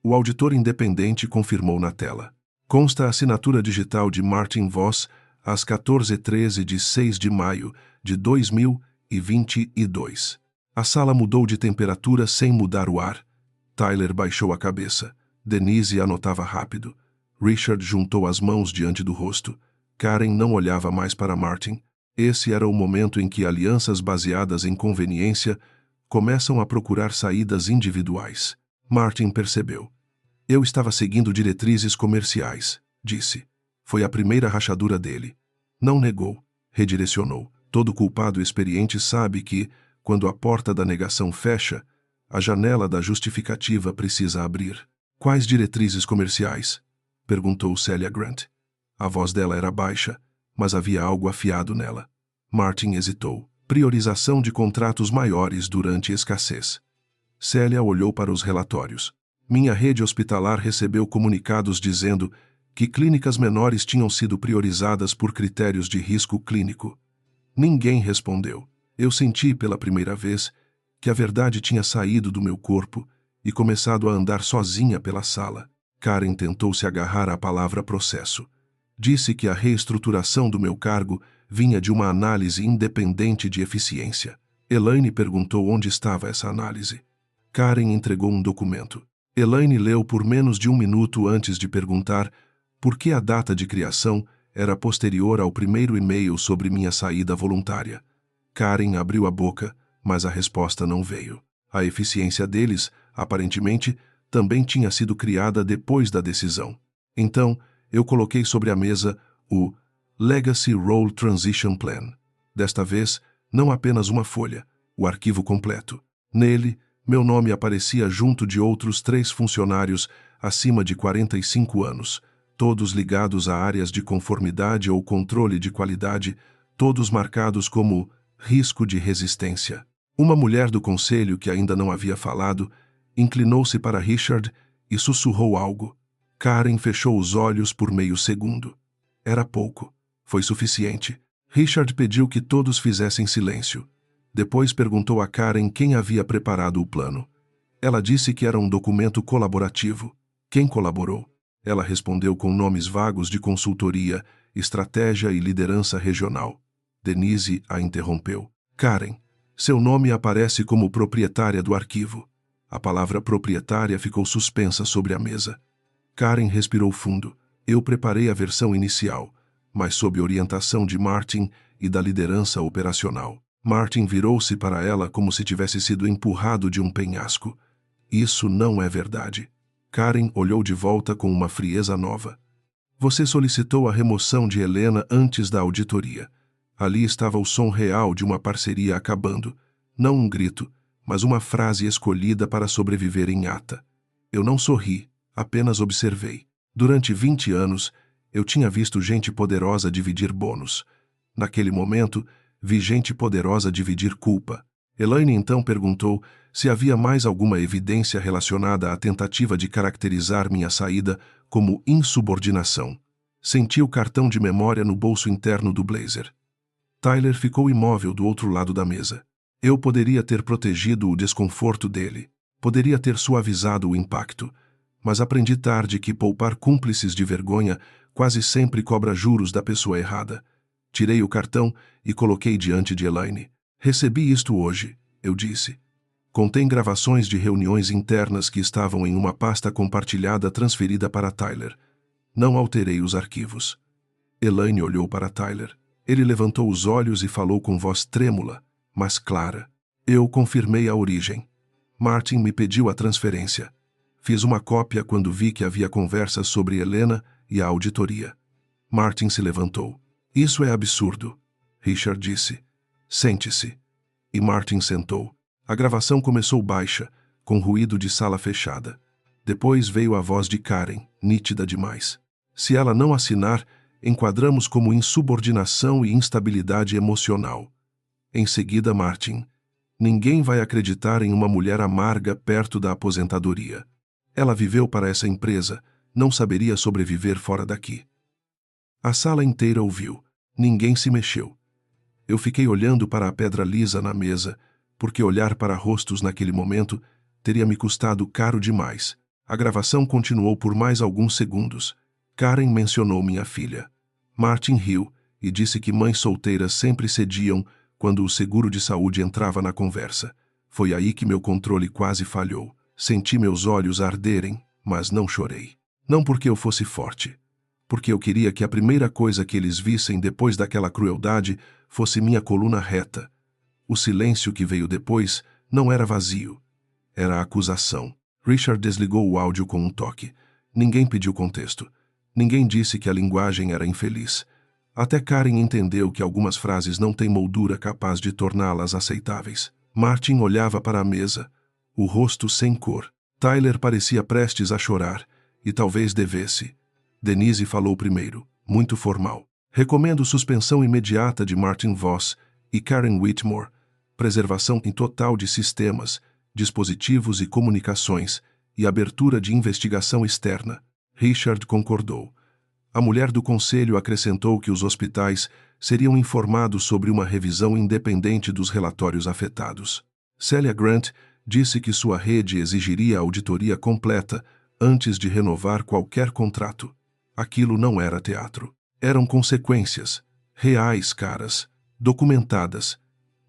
O auditor independente confirmou na tela. Consta a assinatura digital de Martin Voss às 14h13 de 6 de maio de 2022. A sala mudou de temperatura sem mudar o ar. Tyler baixou a cabeça. Denise anotava rápido. Richard juntou as mãos diante do rosto. Karen não olhava mais para Martin. Esse era o momento em que alianças baseadas em conveniência começam a procurar saídas individuais. Martin percebeu. Eu estava seguindo diretrizes comerciais, disse. Foi a primeira rachadura dele. Não negou, redirecionou. Todo culpado experiente sabe que, quando a porta da negação fecha, a janela da justificativa precisa abrir. Quais diretrizes comerciais? Perguntou Celia Grant. A voz dela era baixa, mas havia algo afiado nela. Martin hesitou. Priorização de contratos maiores durante escassez. Celia olhou para os relatórios. Minha rede hospitalar recebeu comunicados dizendo que clínicas menores tinham sido priorizadas por critérios de risco clínico. Ninguém respondeu. Eu senti pela primeira vez que a verdade tinha saído do meu corpo e começado a andar sozinha pela sala. Karen tentou se agarrar à palavra processo. Disse que a reestruturação do meu cargo vinha de uma análise independente de eficiência. Elaine perguntou onde estava essa análise. Karen entregou um documento. Elaine leu por menos de 1 minuto antes de perguntar por que a data de criação era posterior ao primeiro e-mail sobre minha saída voluntária. Karen abriu a boca, mas a resposta não veio. A eficiência deles, aparentemente, também tinha sido criada depois da decisão. Então, eu coloquei sobre a mesa o Legacy Role Transition Plan. Desta vez, não apenas uma folha, o arquivo completo. Nele, meu nome aparecia junto de outros 3 funcionários acima de 45 anos, todos ligados a áreas de conformidade ou controle de qualidade, todos marcados como risco de resistência. Uma mulher do conselho, que ainda não havia falado, inclinou-se para Richard e sussurrou algo. Karen fechou os olhos por meio segundo. Era pouco. Foi suficiente. Richard pediu que todos fizessem silêncio. Depois perguntou a Karen quem havia preparado o plano. Ela disse que era um documento colaborativo. Quem colaborou? Ela respondeu com nomes vagos de consultoria, estratégia e liderança regional. Denise a interrompeu. Karen, seu nome aparece como proprietária do arquivo. A palavra proprietária ficou suspensa sobre a mesa. Karen respirou fundo. Eu preparei a versão inicial, mas sob orientação de Martin e da liderança operacional. Martin virou-se para ela como se tivesse sido empurrado de um penhasco. Isso não é verdade. Karen olhou de volta com uma frieza nova. Você solicitou a remoção de Helena antes da auditoria. Ali estava o som real de uma parceria acabando. Não um grito, mas uma frase escolhida para sobreviver em ata. Eu não sorri, apenas observei. Durante 20 anos, eu tinha visto gente poderosa dividir bônus. Naquele momento, vi gente poderosa dividir culpa. Elaine então perguntou se havia mais alguma evidência relacionada à tentativa de caracterizar minha saída como insubordinação. Senti o cartão de memória no bolso interno do blazer. Tyler ficou imóvel do outro lado da mesa. Eu poderia ter protegido o desconforto dele. Poderia ter suavizado o impacto. Mas aprendi tarde que poupar cúmplices de vergonha quase sempre cobra juros da pessoa errada. Tirei o cartão e coloquei diante de Elaine. Recebi isto hoje, eu disse. Contém gravações de reuniões internas que estavam em uma pasta compartilhada transferida para Tyler. Não alterei os arquivos. Elaine olhou para Tyler. Ele levantou os olhos e falou com voz trêmula, mas clara. Eu confirmei a origem. Martin me pediu a transferência. Fiz uma cópia quando vi que havia conversas sobre Helena e a auditoria. Martin se levantou. Isso é absurdo, Richard disse. Sente-se. E Martin sentou. A gravação começou baixa, com ruído de sala fechada. Depois veio a voz de Karen, nítida demais. Se ela não assinar, enquadramos como insubordinação e instabilidade emocional. Em seguida, Martin. Ninguém vai acreditar em uma mulher amarga perto da aposentadoria. Ela viveu para essa empresa, não saberia sobreviver fora daqui. A sala inteira ouviu. Ninguém se mexeu. Eu fiquei olhando para a pedra lisa na mesa, porque olhar para rostos naquele momento teria me custado caro demais. A gravação continuou por mais alguns segundos. Karen mencionou minha filha. Martin riu e disse que mães solteiras sempre cediam quando o seguro de saúde entrava na conversa. Foi aí que meu controle quase falhou. Senti meus olhos arderem, mas não chorei. Não porque eu fosse forte. Porque eu queria que a primeira coisa que eles vissem depois daquela crueldade fosse minha coluna reta. O silêncio que veio depois não era vazio. Era acusação. Richard desligou o áudio com um toque. Ninguém pediu contexto. Ninguém disse que a linguagem era infeliz. Até Karen entendeu que algumas frases não têm moldura capaz de torná-las aceitáveis. Martin olhava para a mesa, o rosto sem cor. Tyler parecia prestes a chorar, e talvez devesse. Denise falou primeiro, muito formal. Recomendo suspensão imediata de Martin Voss e Karen Whitmore, preservação em total de sistemas, dispositivos e comunicações, e abertura de investigação externa. Richard concordou. A mulher do conselho acrescentou que os hospitais seriam informados sobre uma revisão independente dos relatórios afetados. Celia Grant disse que sua rede exigiria a auditoria completa antes de renovar qualquer contrato. Aquilo não era teatro. Eram consequências, reais, caras, documentadas.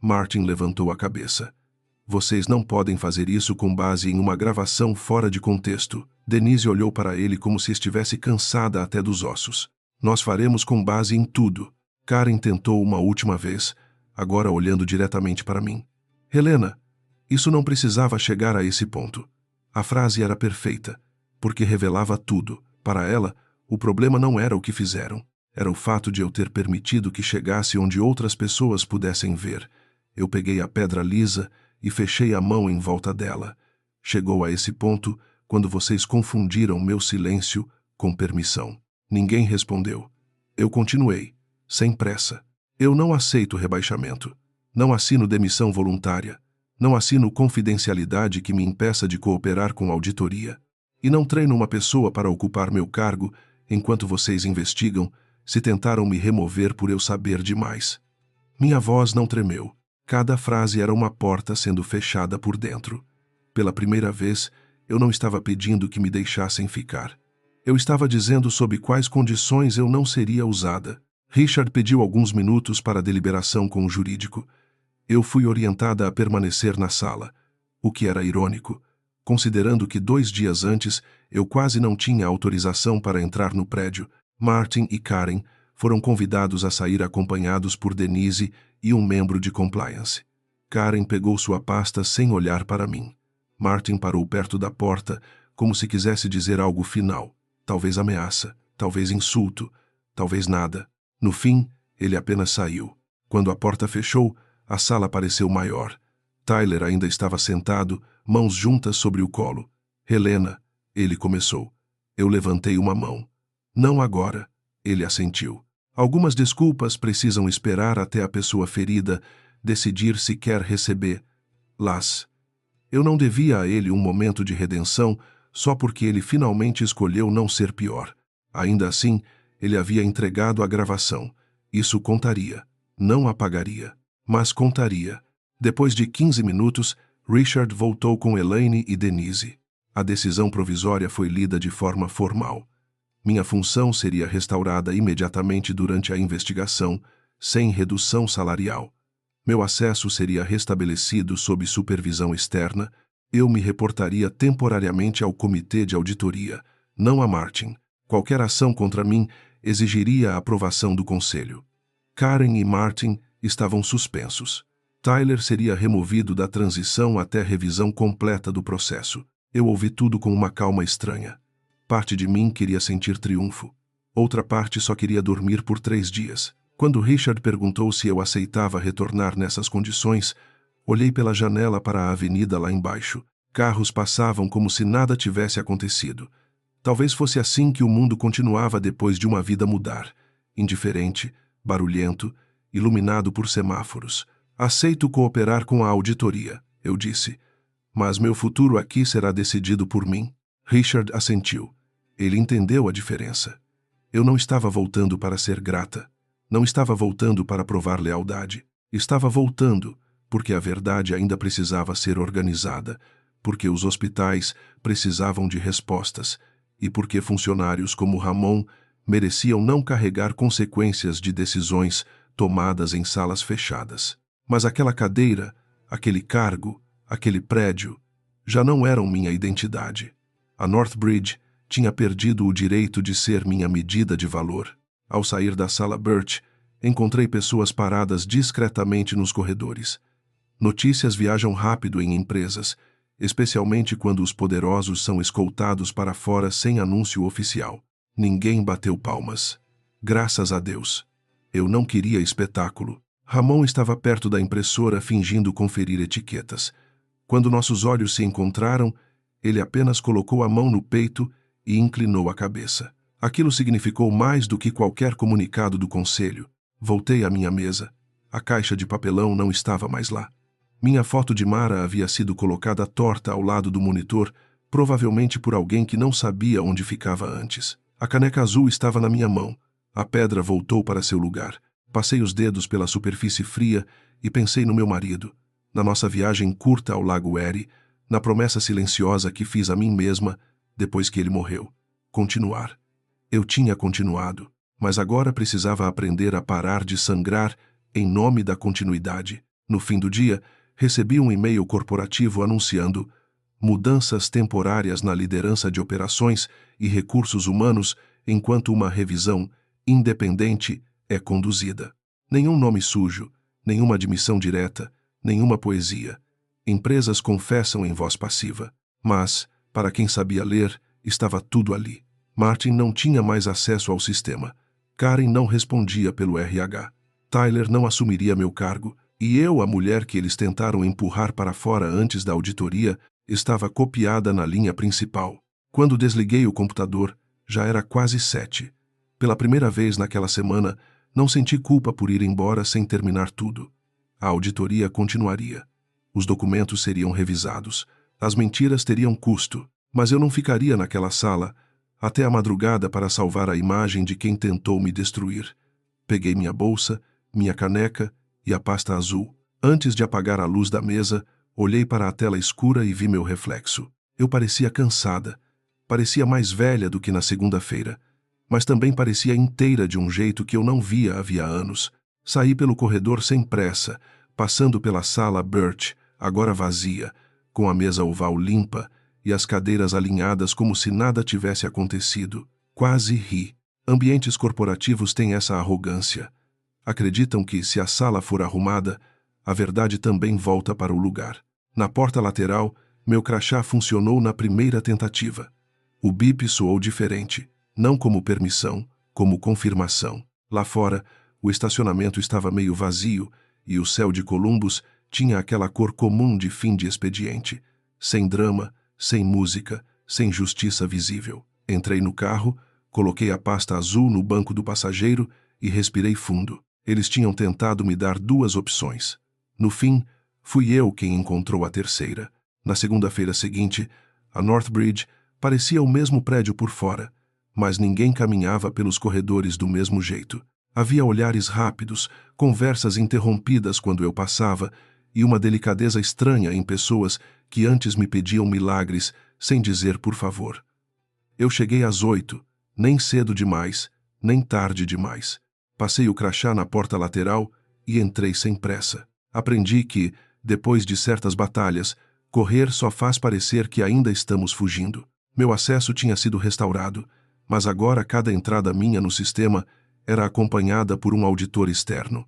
Martin levantou a cabeça. Vocês não podem fazer isso com base em uma gravação fora de contexto. Denise olhou para ele como se estivesse cansada até dos ossos. Nós faremos com base em tudo. Karen tentou uma última vez, agora olhando diretamente para mim. Helena, isso não precisava chegar a esse ponto. A frase era perfeita, porque revelava tudo. Para ela, o problema não era o que fizeram. Era o fato de eu ter permitido que chegasse onde outras pessoas pudessem ver. Eu peguei a pedra lisa e fechei a mão em volta dela. Chegou a esse ponto quando vocês confundiram meu silêncio com permissão. Ninguém respondeu. Eu continuei, sem pressa. Eu não aceito rebaixamento. Não assino demissão voluntária. Não assino confidencialidade que me impeça de cooperar com a auditoria. E não treino uma pessoa para ocupar meu cargo enquanto vocês investigam se tentaram me remover por eu saber demais. Minha voz não tremeu. Cada frase era uma porta sendo fechada por dentro. Pela primeira vez, eu não estava pedindo que me deixassem ficar. Eu estava dizendo sob quais condições eu não seria usada. Richard pediu alguns minutos para a deliberação com o jurídico. Eu fui orientada a permanecer na sala, o que era irônico, considerando que 2 dias antes eu quase não tinha autorização para entrar no prédio. Martin e Karen foram convidados a sair acompanhados por Denise e um membro de compliance. Karen pegou sua pasta sem olhar para mim. Martin parou perto da porta, como se quisesse dizer algo final. Talvez ameaça, talvez insulto, talvez nada. No fim, ele apenas saiu. Quando a porta fechou, a sala pareceu maior. Tyler ainda estava sentado, mãos juntas sobre o colo. Helena, ele começou. Eu levantei uma mão. Não agora, ele assentiu. Algumas desculpas precisam esperar até a pessoa ferida decidir se quer receber Eu não devia a ele um momento de redenção só porque ele finalmente escolheu não ser pior. Ainda assim, ele havia entregado a gravação. Isso contaria. Não apagaria. Mas contaria. Depois de 15 minutos, Richard voltou com Elaine e Denise. A decisão provisória foi lida de forma formal. Minha função seria restaurada imediatamente durante a investigação, sem redução salarial. Meu acesso seria restabelecido sob supervisão externa. Eu me reportaria temporariamente ao comitê de auditoria, não a Martin. Qualquer ação contra mim exigiria a aprovação do conselho. Karen e Martin estavam suspensos. Tyler seria removido da transição até revisão completa do processo. Eu ouvi tudo com uma calma estranha. Parte de mim queria sentir triunfo. Outra parte só queria dormir por 3 dias. Quando Richard perguntou se eu aceitava retornar nessas condições, olhei pela janela para a avenida lá embaixo. Carros passavam como se nada tivesse acontecido. Talvez fosse assim que o mundo continuava depois de uma vida mudar. Indiferente, barulhento, iluminado por semáforos. Aceito cooperar com a auditoria, eu disse. Mas meu futuro aqui será decidido por mim. Richard assentiu. Ele entendeu a diferença. Eu não estava voltando para ser grata. Não estava voltando para provar lealdade. Estava voltando porque a verdade ainda precisava ser organizada, porque os hospitais precisavam de respostas e porque funcionários como Ramon mereciam não carregar consequências de decisões tomadas em salas fechadas. Mas aquela cadeira, aquele cargo, aquele prédio, já não eram minha identidade. A Northbridge tinha perdido o direito de ser minha medida de valor. Ao sair da sala Birch, encontrei pessoas paradas discretamente nos corredores. Notícias viajam rápido em empresas, especialmente quando os poderosos são escoltados para fora sem anúncio oficial. Ninguém bateu palmas. Graças a Deus. Eu não queria espetáculo. Ramon estava perto da impressora fingindo conferir etiquetas. Quando nossos olhos se encontraram, ele apenas colocou a mão no peito e inclinou a cabeça. Aquilo significou mais do que qualquer comunicado do conselho. Voltei à minha mesa. A caixa de papelão não estava mais lá. Minha foto de Mara havia sido colocada torta ao lado do monitor, provavelmente por alguém que não sabia onde ficava antes. A caneca azul estava na minha mão. A pedra voltou para seu lugar. Passei os dedos pela superfície fria e pensei no meu marido, na nossa viagem curta ao Lago Erie, na promessa silenciosa que fiz a mim mesma depois que ele morreu. Continuar. Eu tinha continuado, mas agora precisava aprender a parar de sangrar em nome da continuidade. No fim do dia, recebi um e-mail corporativo anunciando mudanças temporárias na liderança de operações e recursos humanos enquanto uma revisão independente é conduzida. Nenhum nome sujo, nenhuma admissão direta, nenhuma poesia. Empresas confessam em voz passiva. Mas, para quem sabia ler, estava tudo ali. Martin não tinha mais acesso ao sistema. Karen não respondia pelo RH. Tyler não assumiria meu cargo. E eu, a mulher que eles tentaram empurrar para fora antes da auditoria, estava copiada na linha principal. Quando desliguei o computador, já era quase 7. Pela primeira vez naquela semana, não senti culpa por ir embora sem terminar tudo. A auditoria continuaria. Os documentos seriam revisados. As mentiras teriam custo. Mas eu não ficaria naquela sala até a madrugada para salvar a imagem de quem tentou me destruir. Peguei minha bolsa, minha caneca e a pasta azul. Antes de apagar a luz da mesa, olhei para a tela escura e vi meu reflexo. Eu parecia cansada. Parecia mais velha do que na segunda-feira. Mas também parecia inteira de um jeito que eu não via havia anos. Saí pelo corredor sem pressa, passando pela sala Birch, agora vazia, com a mesa oval limpa e as cadeiras alinhadas como se nada tivesse acontecido. Quase ri. Ambientes corporativos têm essa arrogância. Acreditam que, se a sala for arrumada, a verdade também volta para o lugar. Na porta lateral, meu crachá funcionou na primeira tentativa. O bip soou diferente, não como permissão, como confirmação. Lá fora, o estacionamento estava meio vazio e o céu de Columbus tinha aquela cor comum de fim de expediente. Sem drama, sem música, sem justiça visível. Entrei no carro, coloquei a pasta azul no banco do passageiro e respirei fundo. Eles tinham tentado me dar 2 opções. No fim, Fui eu quem encontrou a terceira. Na segunda-feira seguinte, a Northbridge parecia o mesmo prédio por fora, mas ninguém caminhava pelos corredores do mesmo jeito. Havia olhares rápidos, conversas interrompidas quando eu passava e uma delicadeza estranha em pessoas que antes me pediam milagres sem dizer por favor. Eu cheguei às 8, nem cedo demais, nem tarde demais. Passei o crachá na porta lateral e entrei sem pressa. Aprendi que, depois de certas batalhas, correr só faz parecer que ainda estamos fugindo. Meu acesso tinha sido restaurado, mas agora cada entrada minha no sistema era acompanhada por um auditor externo.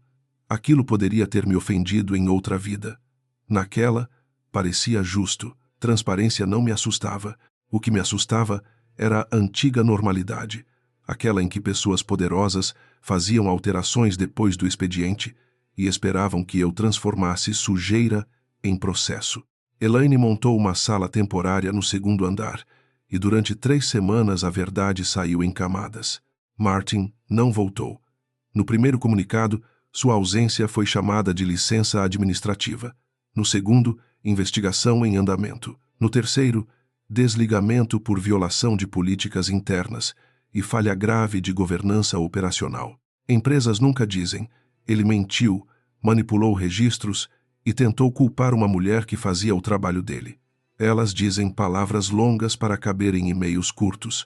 Aquilo poderia ter me ofendido em outra vida. Naquela, parecia justo. Transparência não me assustava. O que me assustava era a antiga normalidade, aquela em que pessoas poderosas faziam alterações depois do expediente e esperavam que eu transformasse sujeira em processo. Elaine montou uma sala temporária no segundo andar, e durante 3 semanas a verdade saiu em camadas. Martin não voltou. No primeiro comunicado, sua ausência foi chamada de licença administrativa. No segundo, investigação em andamento. No terceiro, desligamento por violação de políticas internas e falha grave de governança operacional. Empresas nunca dizem, ele mentiu, manipulou registros e tentou culpar uma mulher que fazia o trabalho dele. Elas dizem palavras longas para caber em e-mails curtos.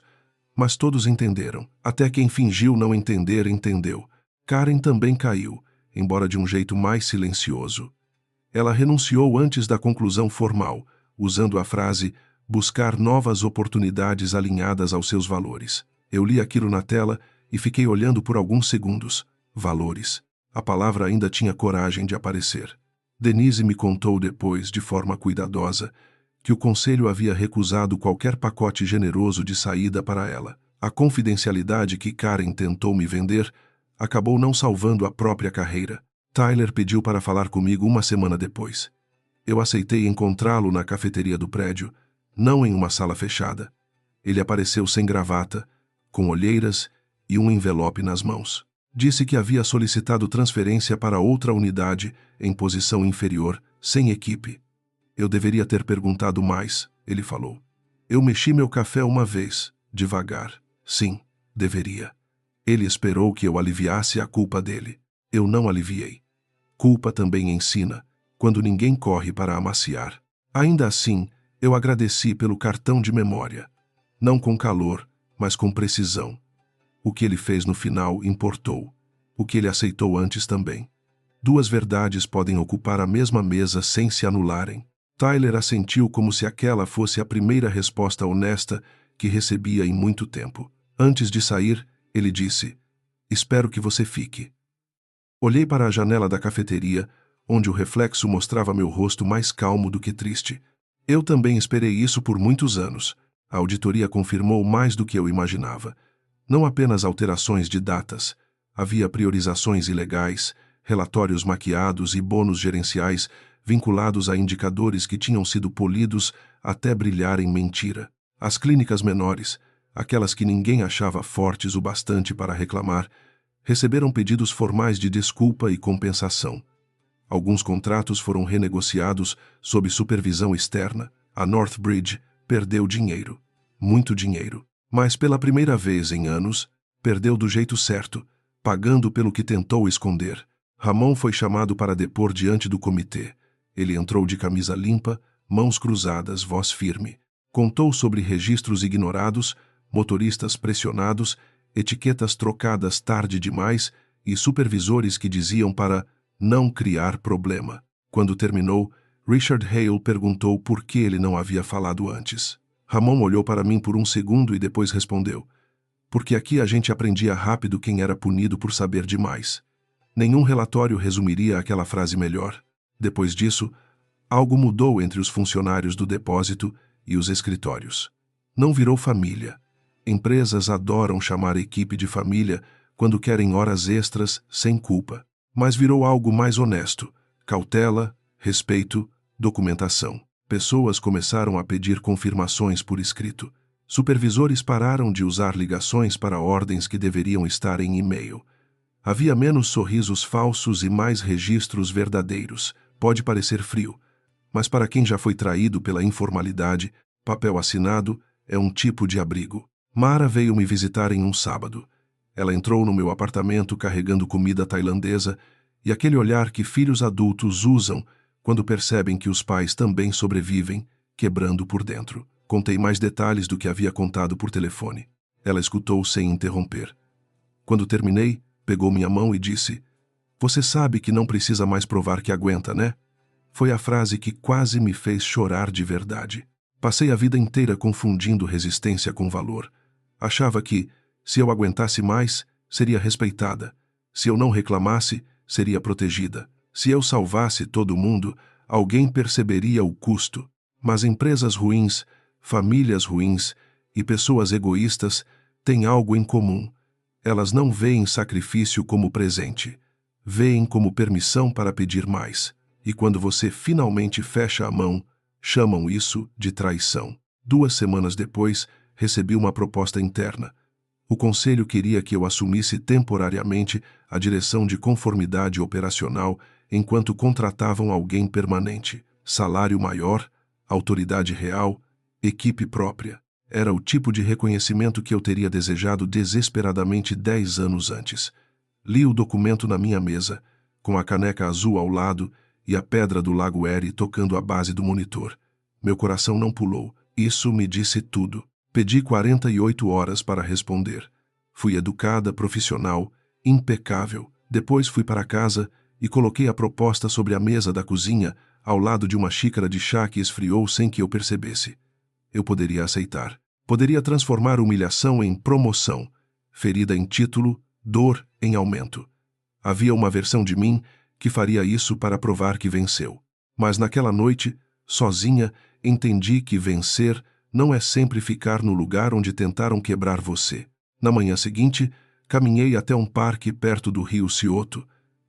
Mas todos entenderam. Até quem fingiu não entender, entendeu. Karen também caiu, embora de um jeito mais silencioso. Ela renunciou antes da conclusão formal, usando a frase buscar novas oportunidades alinhadas aos seus valores. Eu li aquilo na tela e fiquei olhando por alguns segundos. Valores. A palavra ainda tinha coragem de aparecer. Denise me contou depois, de forma cuidadosa, que o conselho havia recusado qualquer pacote generoso de saída para ela. A confidencialidade que Karen tentou me vender acabou não salvando a própria carreira. Tyler pediu para falar comigo uma semana depois. Eu aceitei encontrá-lo na cafeteria do prédio, não em uma sala fechada. Ele apareceu sem gravata, com olheiras e um envelope nas mãos. Disse que havia solicitado transferência para outra unidade em posição inferior, sem equipe. Eu deveria ter perguntado mais, ele falou. Eu mexi meu café uma vez, devagar. Sim, deveria. Ele esperou que eu aliviasse a culpa dele. Eu não aliviei. Culpa também ensina, quando ninguém corre para amaciar. Ainda assim, eu agradeci pelo cartão de memória. Não com calor, mas com precisão. O que ele fez no final importou. O que ele aceitou antes também. 2 verdades podem ocupar a mesma mesa sem se anularem. Tyler assentiu como se aquela fosse a primeira resposta honesta que recebia em muito tempo. Antes de sair, ele disse, espero que você fique. Olhei para a janela da cafeteria, onde o reflexo mostrava meu rosto mais calmo do que triste. Eu também esperei isso por muitos anos. A auditoria confirmou mais do que eu imaginava. Não apenas alterações de datas. Havia priorizações ilegais, relatórios maquiados e bônus gerenciais vinculados a indicadores que tinham sido polidos até brilhar em mentira. As clínicas menores, aquelas que ninguém achava fortes o bastante para reclamar, receberam pedidos formais de desculpa e compensação. Alguns contratos foram renegociados sob supervisão externa. A Northbridge perdeu dinheiro. Muito dinheiro. Mas pela primeira vez em anos, perdeu do jeito certo, pagando pelo que tentou esconder. Ramon foi chamado para depor diante do comitê. Ele entrou de camisa limpa, mãos cruzadas, voz firme. Contou sobre registros ignorados, motoristas pressionados, etiquetas trocadas tarde demais e supervisores que diziam para não criar problema. Quando terminou, Richard Hale perguntou por que ele não havia falado antes. Ramon olhou para mim por um segundo e depois respondeu, porque aqui a gente aprendia rápido quem era punido por saber demais. Nenhum relatório resumiria aquela frase melhor. Depois disso, algo mudou entre os funcionários do depósito e os escritórios. Não virou família. Empresas adoram chamar a equipe de família quando querem horas extras sem culpa. Mas virou algo mais honesto. Cautela, respeito, documentação. Pessoas começaram a pedir confirmações por escrito. Supervisores pararam de usar ligações para ordens que deveriam estar em e-mail. Havia menos sorrisos falsos e mais registros verdadeiros, pode parecer frio, mas para quem já foi traído pela informalidade, papel assinado é um tipo de abrigo. Mara veio me visitar em um sábado. Ela entrou no meu apartamento carregando comida tailandesa e aquele olhar que filhos adultos usam quando percebem que os pais também sobrevivem, quebrando por dentro. Contei mais detalhes do que havia contado por telefone. Ela escutou sem interromper. Quando terminei, pegou minha mão e disse: "Você sabe que não precisa mais provar que aguenta, né?" Foi a frase que quase me fez chorar de verdade. Passei a vida inteira confundindo resistência com valor. Achava que, se eu aguentasse mais, seria respeitada. Se eu não reclamasse, seria protegida. Se eu salvasse todo mundo, alguém perceberia o custo. Mas empresas ruins, famílias ruins e pessoas egoístas têm algo em comum. Elas não veem sacrifício como presente. Veem como permissão para pedir mais. E quando você finalmente fecha a mão, chamam isso de traição. 2 semanas depois, recebi uma proposta interna. O conselho queria que eu assumisse temporariamente a direção de conformidade operacional enquanto contratavam alguém permanente. Salário maior, autoridade real, equipe própria. Era o tipo de reconhecimento que eu teria desejado desesperadamente 10 anos antes. Li o documento na minha mesa, com a caneca azul ao lado e a pedra do Lago Erie tocando a base do monitor. Meu coração não pulou. Isso me disse tudo. Pedi 48 horas para responder. Fui educada, profissional, impecável. Depois fui para casa e coloquei a proposta sobre a mesa da cozinha, ao lado de uma xícara de chá que esfriou sem que eu percebesse. Eu poderia aceitar. Poderia transformar humilhação em promoção, ferida em título, dor em aumento. Havia uma versão de mim que faria isso para provar que venceu. Mas naquela noite, sozinha, entendi que vencer não é sempre ficar no lugar onde tentaram quebrar você. Na manhã seguinte, caminhei até um parque perto do rio Scioto.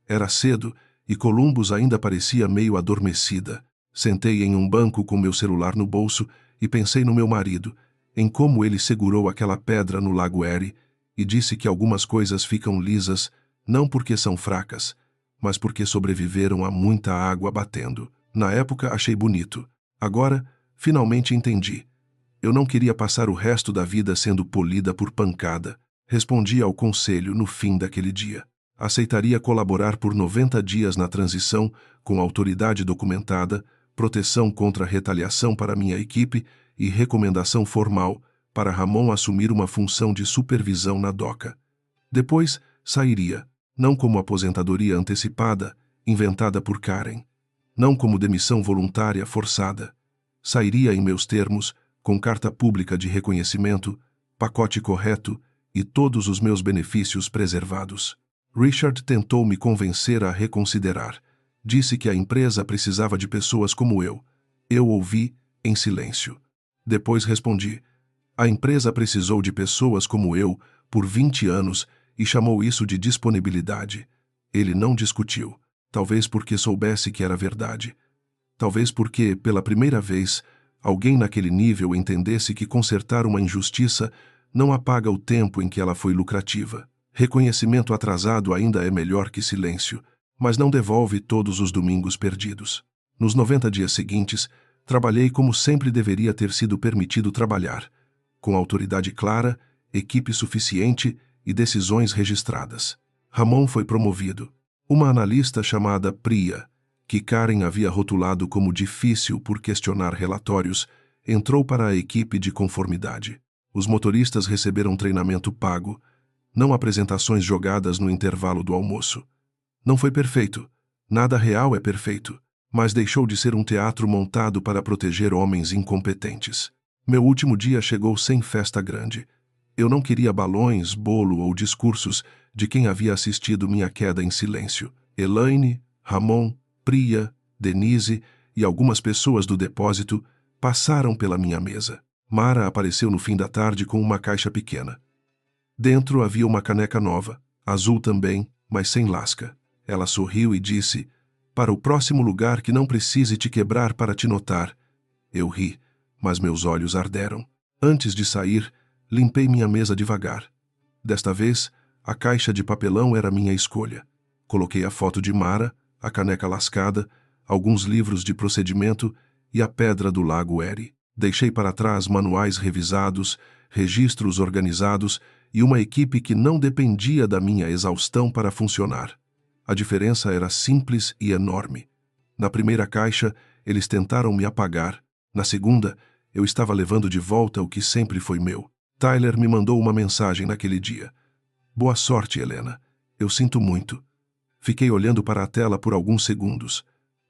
Era cedo e Columbus ainda parecia meio adormecida. Sentei em um banco com meu celular no bolso e pensei no meu marido, em como ele segurou aquela pedra no Lago Erie e disse que algumas coisas ficam lisas não porque são fracas, mas porque sobreviveram a muita água batendo. Na época achei bonito. Agora, finalmente entendi. Eu não queria passar o resto da vida sendo polida por pancada. Respondi ao conselho no fim daquele dia. Aceitaria colaborar por 90 dias na transição, com autoridade documentada, proteção contra retaliação para minha equipe e recomendação formal para Ramon assumir uma função de supervisão na DOCA. Depois, sairia, não como aposentadoria antecipada, inventada por Karen, não como demissão voluntária forçada. Sairia em meus termos, com carta pública de reconhecimento, pacote correto e todos os meus benefícios preservados. Richard tentou me convencer a reconsiderar. Disse que a empresa precisava de pessoas como eu. Eu ouvi em silêncio. Depois respondi: a empresa precisou de pessoas como eu por 20 anos e chamou isso de disponibilidade. Ele não discutiu, talvez porque soubesse que era verdade. Talvez porque, pela primeira vez, alguém naquele nível entendesse que consertar uma injustiça não apaga o tempo em que ela foi lucrativa. Reconhecimento atrasado ainda é melhor que silêncio, mas não devolve todos os domingos perdidos. Nos 90 dias seguintes, trabalhei como sempre deveria ter sido permitido trabalhar, com autoridade clara, equipe suficiente e decisões registradas. Ramon foi promovido. Uma analista chamada Priya, que Karen havia rotulado como difícil por questionar relatórios, entrou para a equipe de conformidade. Os motoristas receberam treinamento pago, não apresentações jogadas no intervalo do almoço. Não foi perfeito. Nada real é perfeito, mas deixou de ser um teatro montado para proteger homens incompetentes. Meu último dia chegou sem festa grande. Eu não queria balões, bolo ou discursos de quem havia assistido minha queda em silêncio. Elaine, Ramon, Priya, Denise e algumas pessoas do depósito passaram pela minha mesa. Mara apareceu no fim da tarde com uma caixa pequena. Dentro havia uma caneca nova, azul também, mas sem lasca. Ela sorriu e disse: "Para o próximo lugar que não precise te quebrar para te notar." Eu ri, mas meus olhos arderam. Antes de sair, limpei minha mesa devagar. Desta vez, a caixa de papelão era minha escolha. Coloquei a foto de Mara, a caneca lascada, alguns livros de procedimento e a pedra do lago Erie. Deixei para trás manuais revisados, registros organizados e uma equipe que não dependia da minha exaustão para funcionar. A diferença era simples e enorme. Na primeira caixa, eles tentaram me apagar. Na segunda, eu estava levando de volta o que sempre foi meu. Tyler me mandou uma mensagem naquele dia. Boa sorte, Helena. Eu sinto muito. Fiquei olhando para a tela por alguns segundos.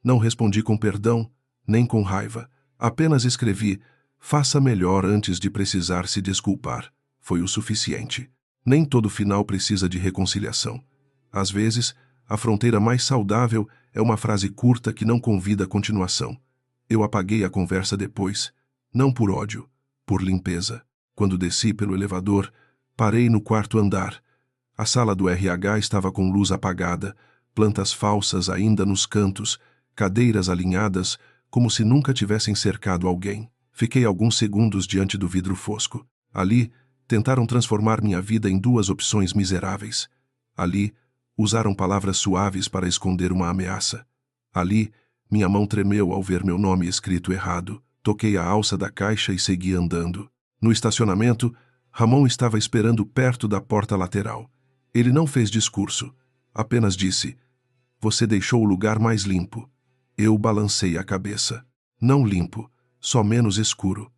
Não respondi com perdão, nem com raiva. Apenas escrevi, faça melhor antes de precisar se desculpar. Foi o suficiente. Nem todo final precisa de reconciliação. Às vezes, a fronteira mais saudável é uma frase curta que não convida a continuação. Eu apaguei a conversa depois, não por ódio, por limpeza. Quando desci pelo elevador, parei no quarto andar. A sala do RH estava com luz apagada, plantas falsas ainda nos cantos, cadeiras alinhadas, como se nunca tivessem cercado alguém. Fiquei alguns segundos diante do vidro fosco. Ali, tentaram transformar minha vida em duas opções miseráveis. Ali, usaram palavras suaves para esconder uma ameaça. Ali, minha mão tremeu ao ver meu nome escrito errado. Toquei a alça da caixa e segui andando. No estacionamento, Ramon estava esperando perto da porta lateral. Ele não fez discurso. Apenas disse, você deixou o lugar mais limpo. Eu balancei a cabeça. Não limpo, só menos escuro.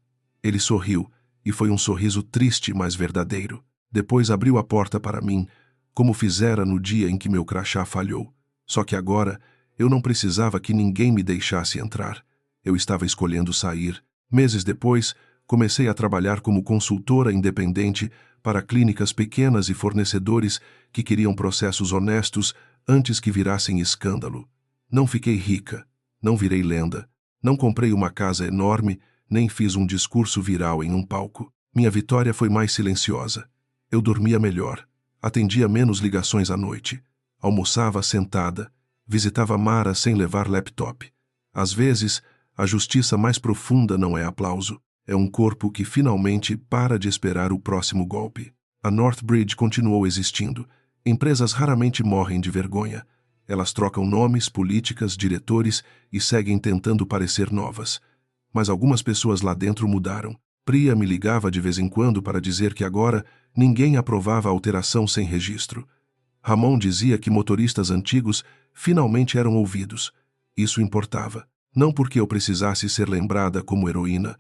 Ele sorriu, e foi um sorriso triste, mas verdadeiro. Depois abriu a porta para mim, como fizera no dia em que meu crachá falhou. Só que agora, eu não precisava que ninguém me deixasse entrar. Eu estava escolhendo sair. Meses depois, comecei a trabalhar como consultora independente para clínicas pequenas e fornecedores que queriam processos honestos antes que virassem escândalo. Não fiquei rica, não virei lenda, não comprei uma casa enorme, nem fiz um discurso viral em um palco. Minha vitória foi mais silenciosa. Eu dormia melhor, atendia menos ligações à noite, almoçava sentada, visitava Mara sem levar laptop. Às vezes, a justiça mais profunda não é aplauso, é um corpo que finalmente para de esperar o próximo golpe. A Northbridge continuou existindo. Empresas raramente morrem de vergonha. Elas trocam nomes, políticas, diretores e seguem tentando parecer novas. Mas algumas pessoas lá dentro mudaram. Priya me ligava de vez em quando para dizer que agora ninguém aprovava a alteração sem registro. Ramon dizia que motoristas antigos finalmente eram ouvidos. Isso importava. Não porque eu precisasse ser lembrada como heroína,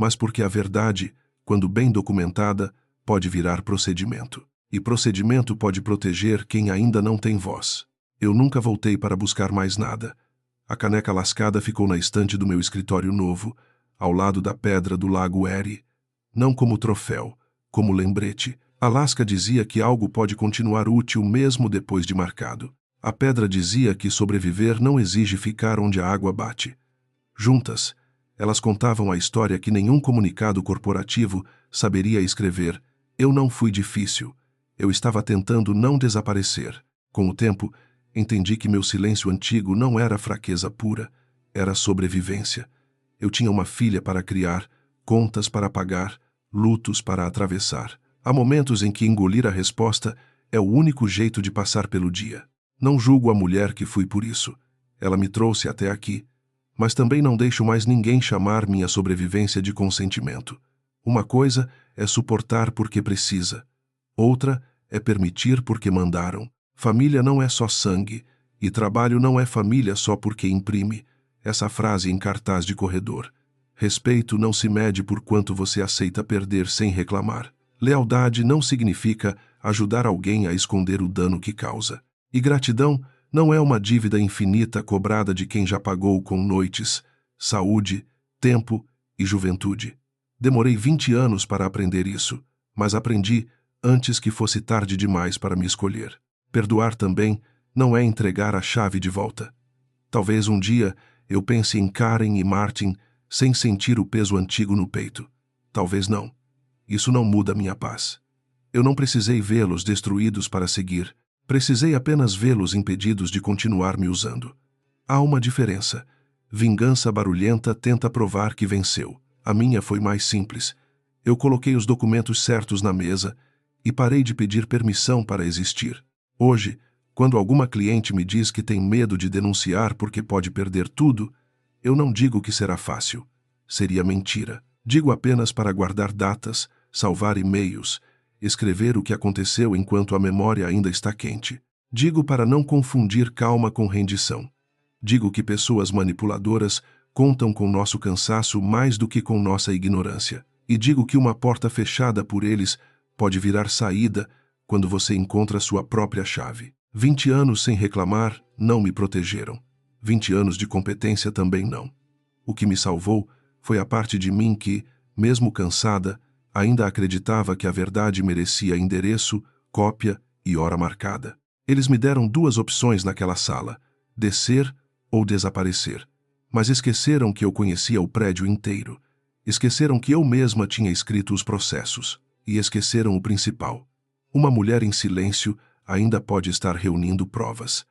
mas porque a verdade, quando bem documentada, pode virar procedimento. E procedimento pode proteger quem ainda não tem voz. Eu nunca voltei para buscar mais nada. A caneca lascada ficou na estante do meu escritório novo, ao lado da pedra do lago Erie. Não como troféu, como lembrete. Alaska dizia que algo pode continuar útil mesmo depois de marcado. A pedra dizia que sobreviver não exige ficar onde a água bate. Juntas, elas contavam a história que nenhum comunicado corporativo saberia escrever. Eu não fui difícil. Eu estava tentando não desaparecer. Com o tempo, entendi que meu silêncio antigo não era fraqueza pura, era sobrevivência. Eu tinha uma filha para criar, contas para pagar, lutos para atravessar. Há momentos em que engolir a resposta é o único jeito de passar pelo dia. Não julgo a mulher que fui por isso. Ela me trouxe até aqui. Mas também não deixo mais ninguém chamar minha sobrevivência de consentimento. Uma coisa é suportar porque precisa. Outra é permitir porque mandaram. Família não é só sangue, e trabalho não é família só porque imprime. Essa frase em cartaz de corredor. Respeito não se mede por quanto você aceita perder sem reclamar. Lealdade não significa ajudar alguém a esconder o dano que causa. E gratidão não é uma dívida infinita cobrada de quem já pagou com noites, saúde, tempo e juventude. Demorei 20 anos para aprender isso, mas aprendi antes que fosse tarde demais para me escolher. Perdoar também não é entregar a chave de volta. Talvez um dia eu pense em Karen e Martin sem sentir o peso antigo no peito. Talvez não. Isso não muda minha paz. Eu não precisei vê-los destruídos para seguir. Precisei apenas vê-los impedidos de continuar me usando. Há uma diferença. Vingança barulhenta tenta provar que venceu. A minha foi mais simples. Eu coloquei os documentos certos na mesa e parei de pedir permissão para existir. Hoje, Quando alguma cliente me diz que tem medo de denunciar porque pode perder tudo, eu não digo que será fácil. Seria mentira. Digo apenas para guardar datas, salvar e-mails, escrever o que aconteceu enquanto a memória ainda está quente. Digo para não confundir calma com rendição. Digo que pessoas manipuladoras contam com nosso cansaço mais do que com nossa ignorância. E digo que uma porta fechada por eles pode virar saída quando você encontra sua própria chave. 20 anos sem reclamar não me protegeram. 20 anos de competência também não. O que me salvou foi a parte de mim que, mesmo cansada, ainda acreditava que a verdade merecia endereço, cópia e hora marcada. Eles me deram 2 opções naquela sala: descer ou desaparecer. Mas esqueceram que eu conhecia o prédio inteiro. Esqueceram que eu mesma tinha escrito os processos. E esqueceram o principal. Uma mulher em silêncio ainda pode estar reunindo provas.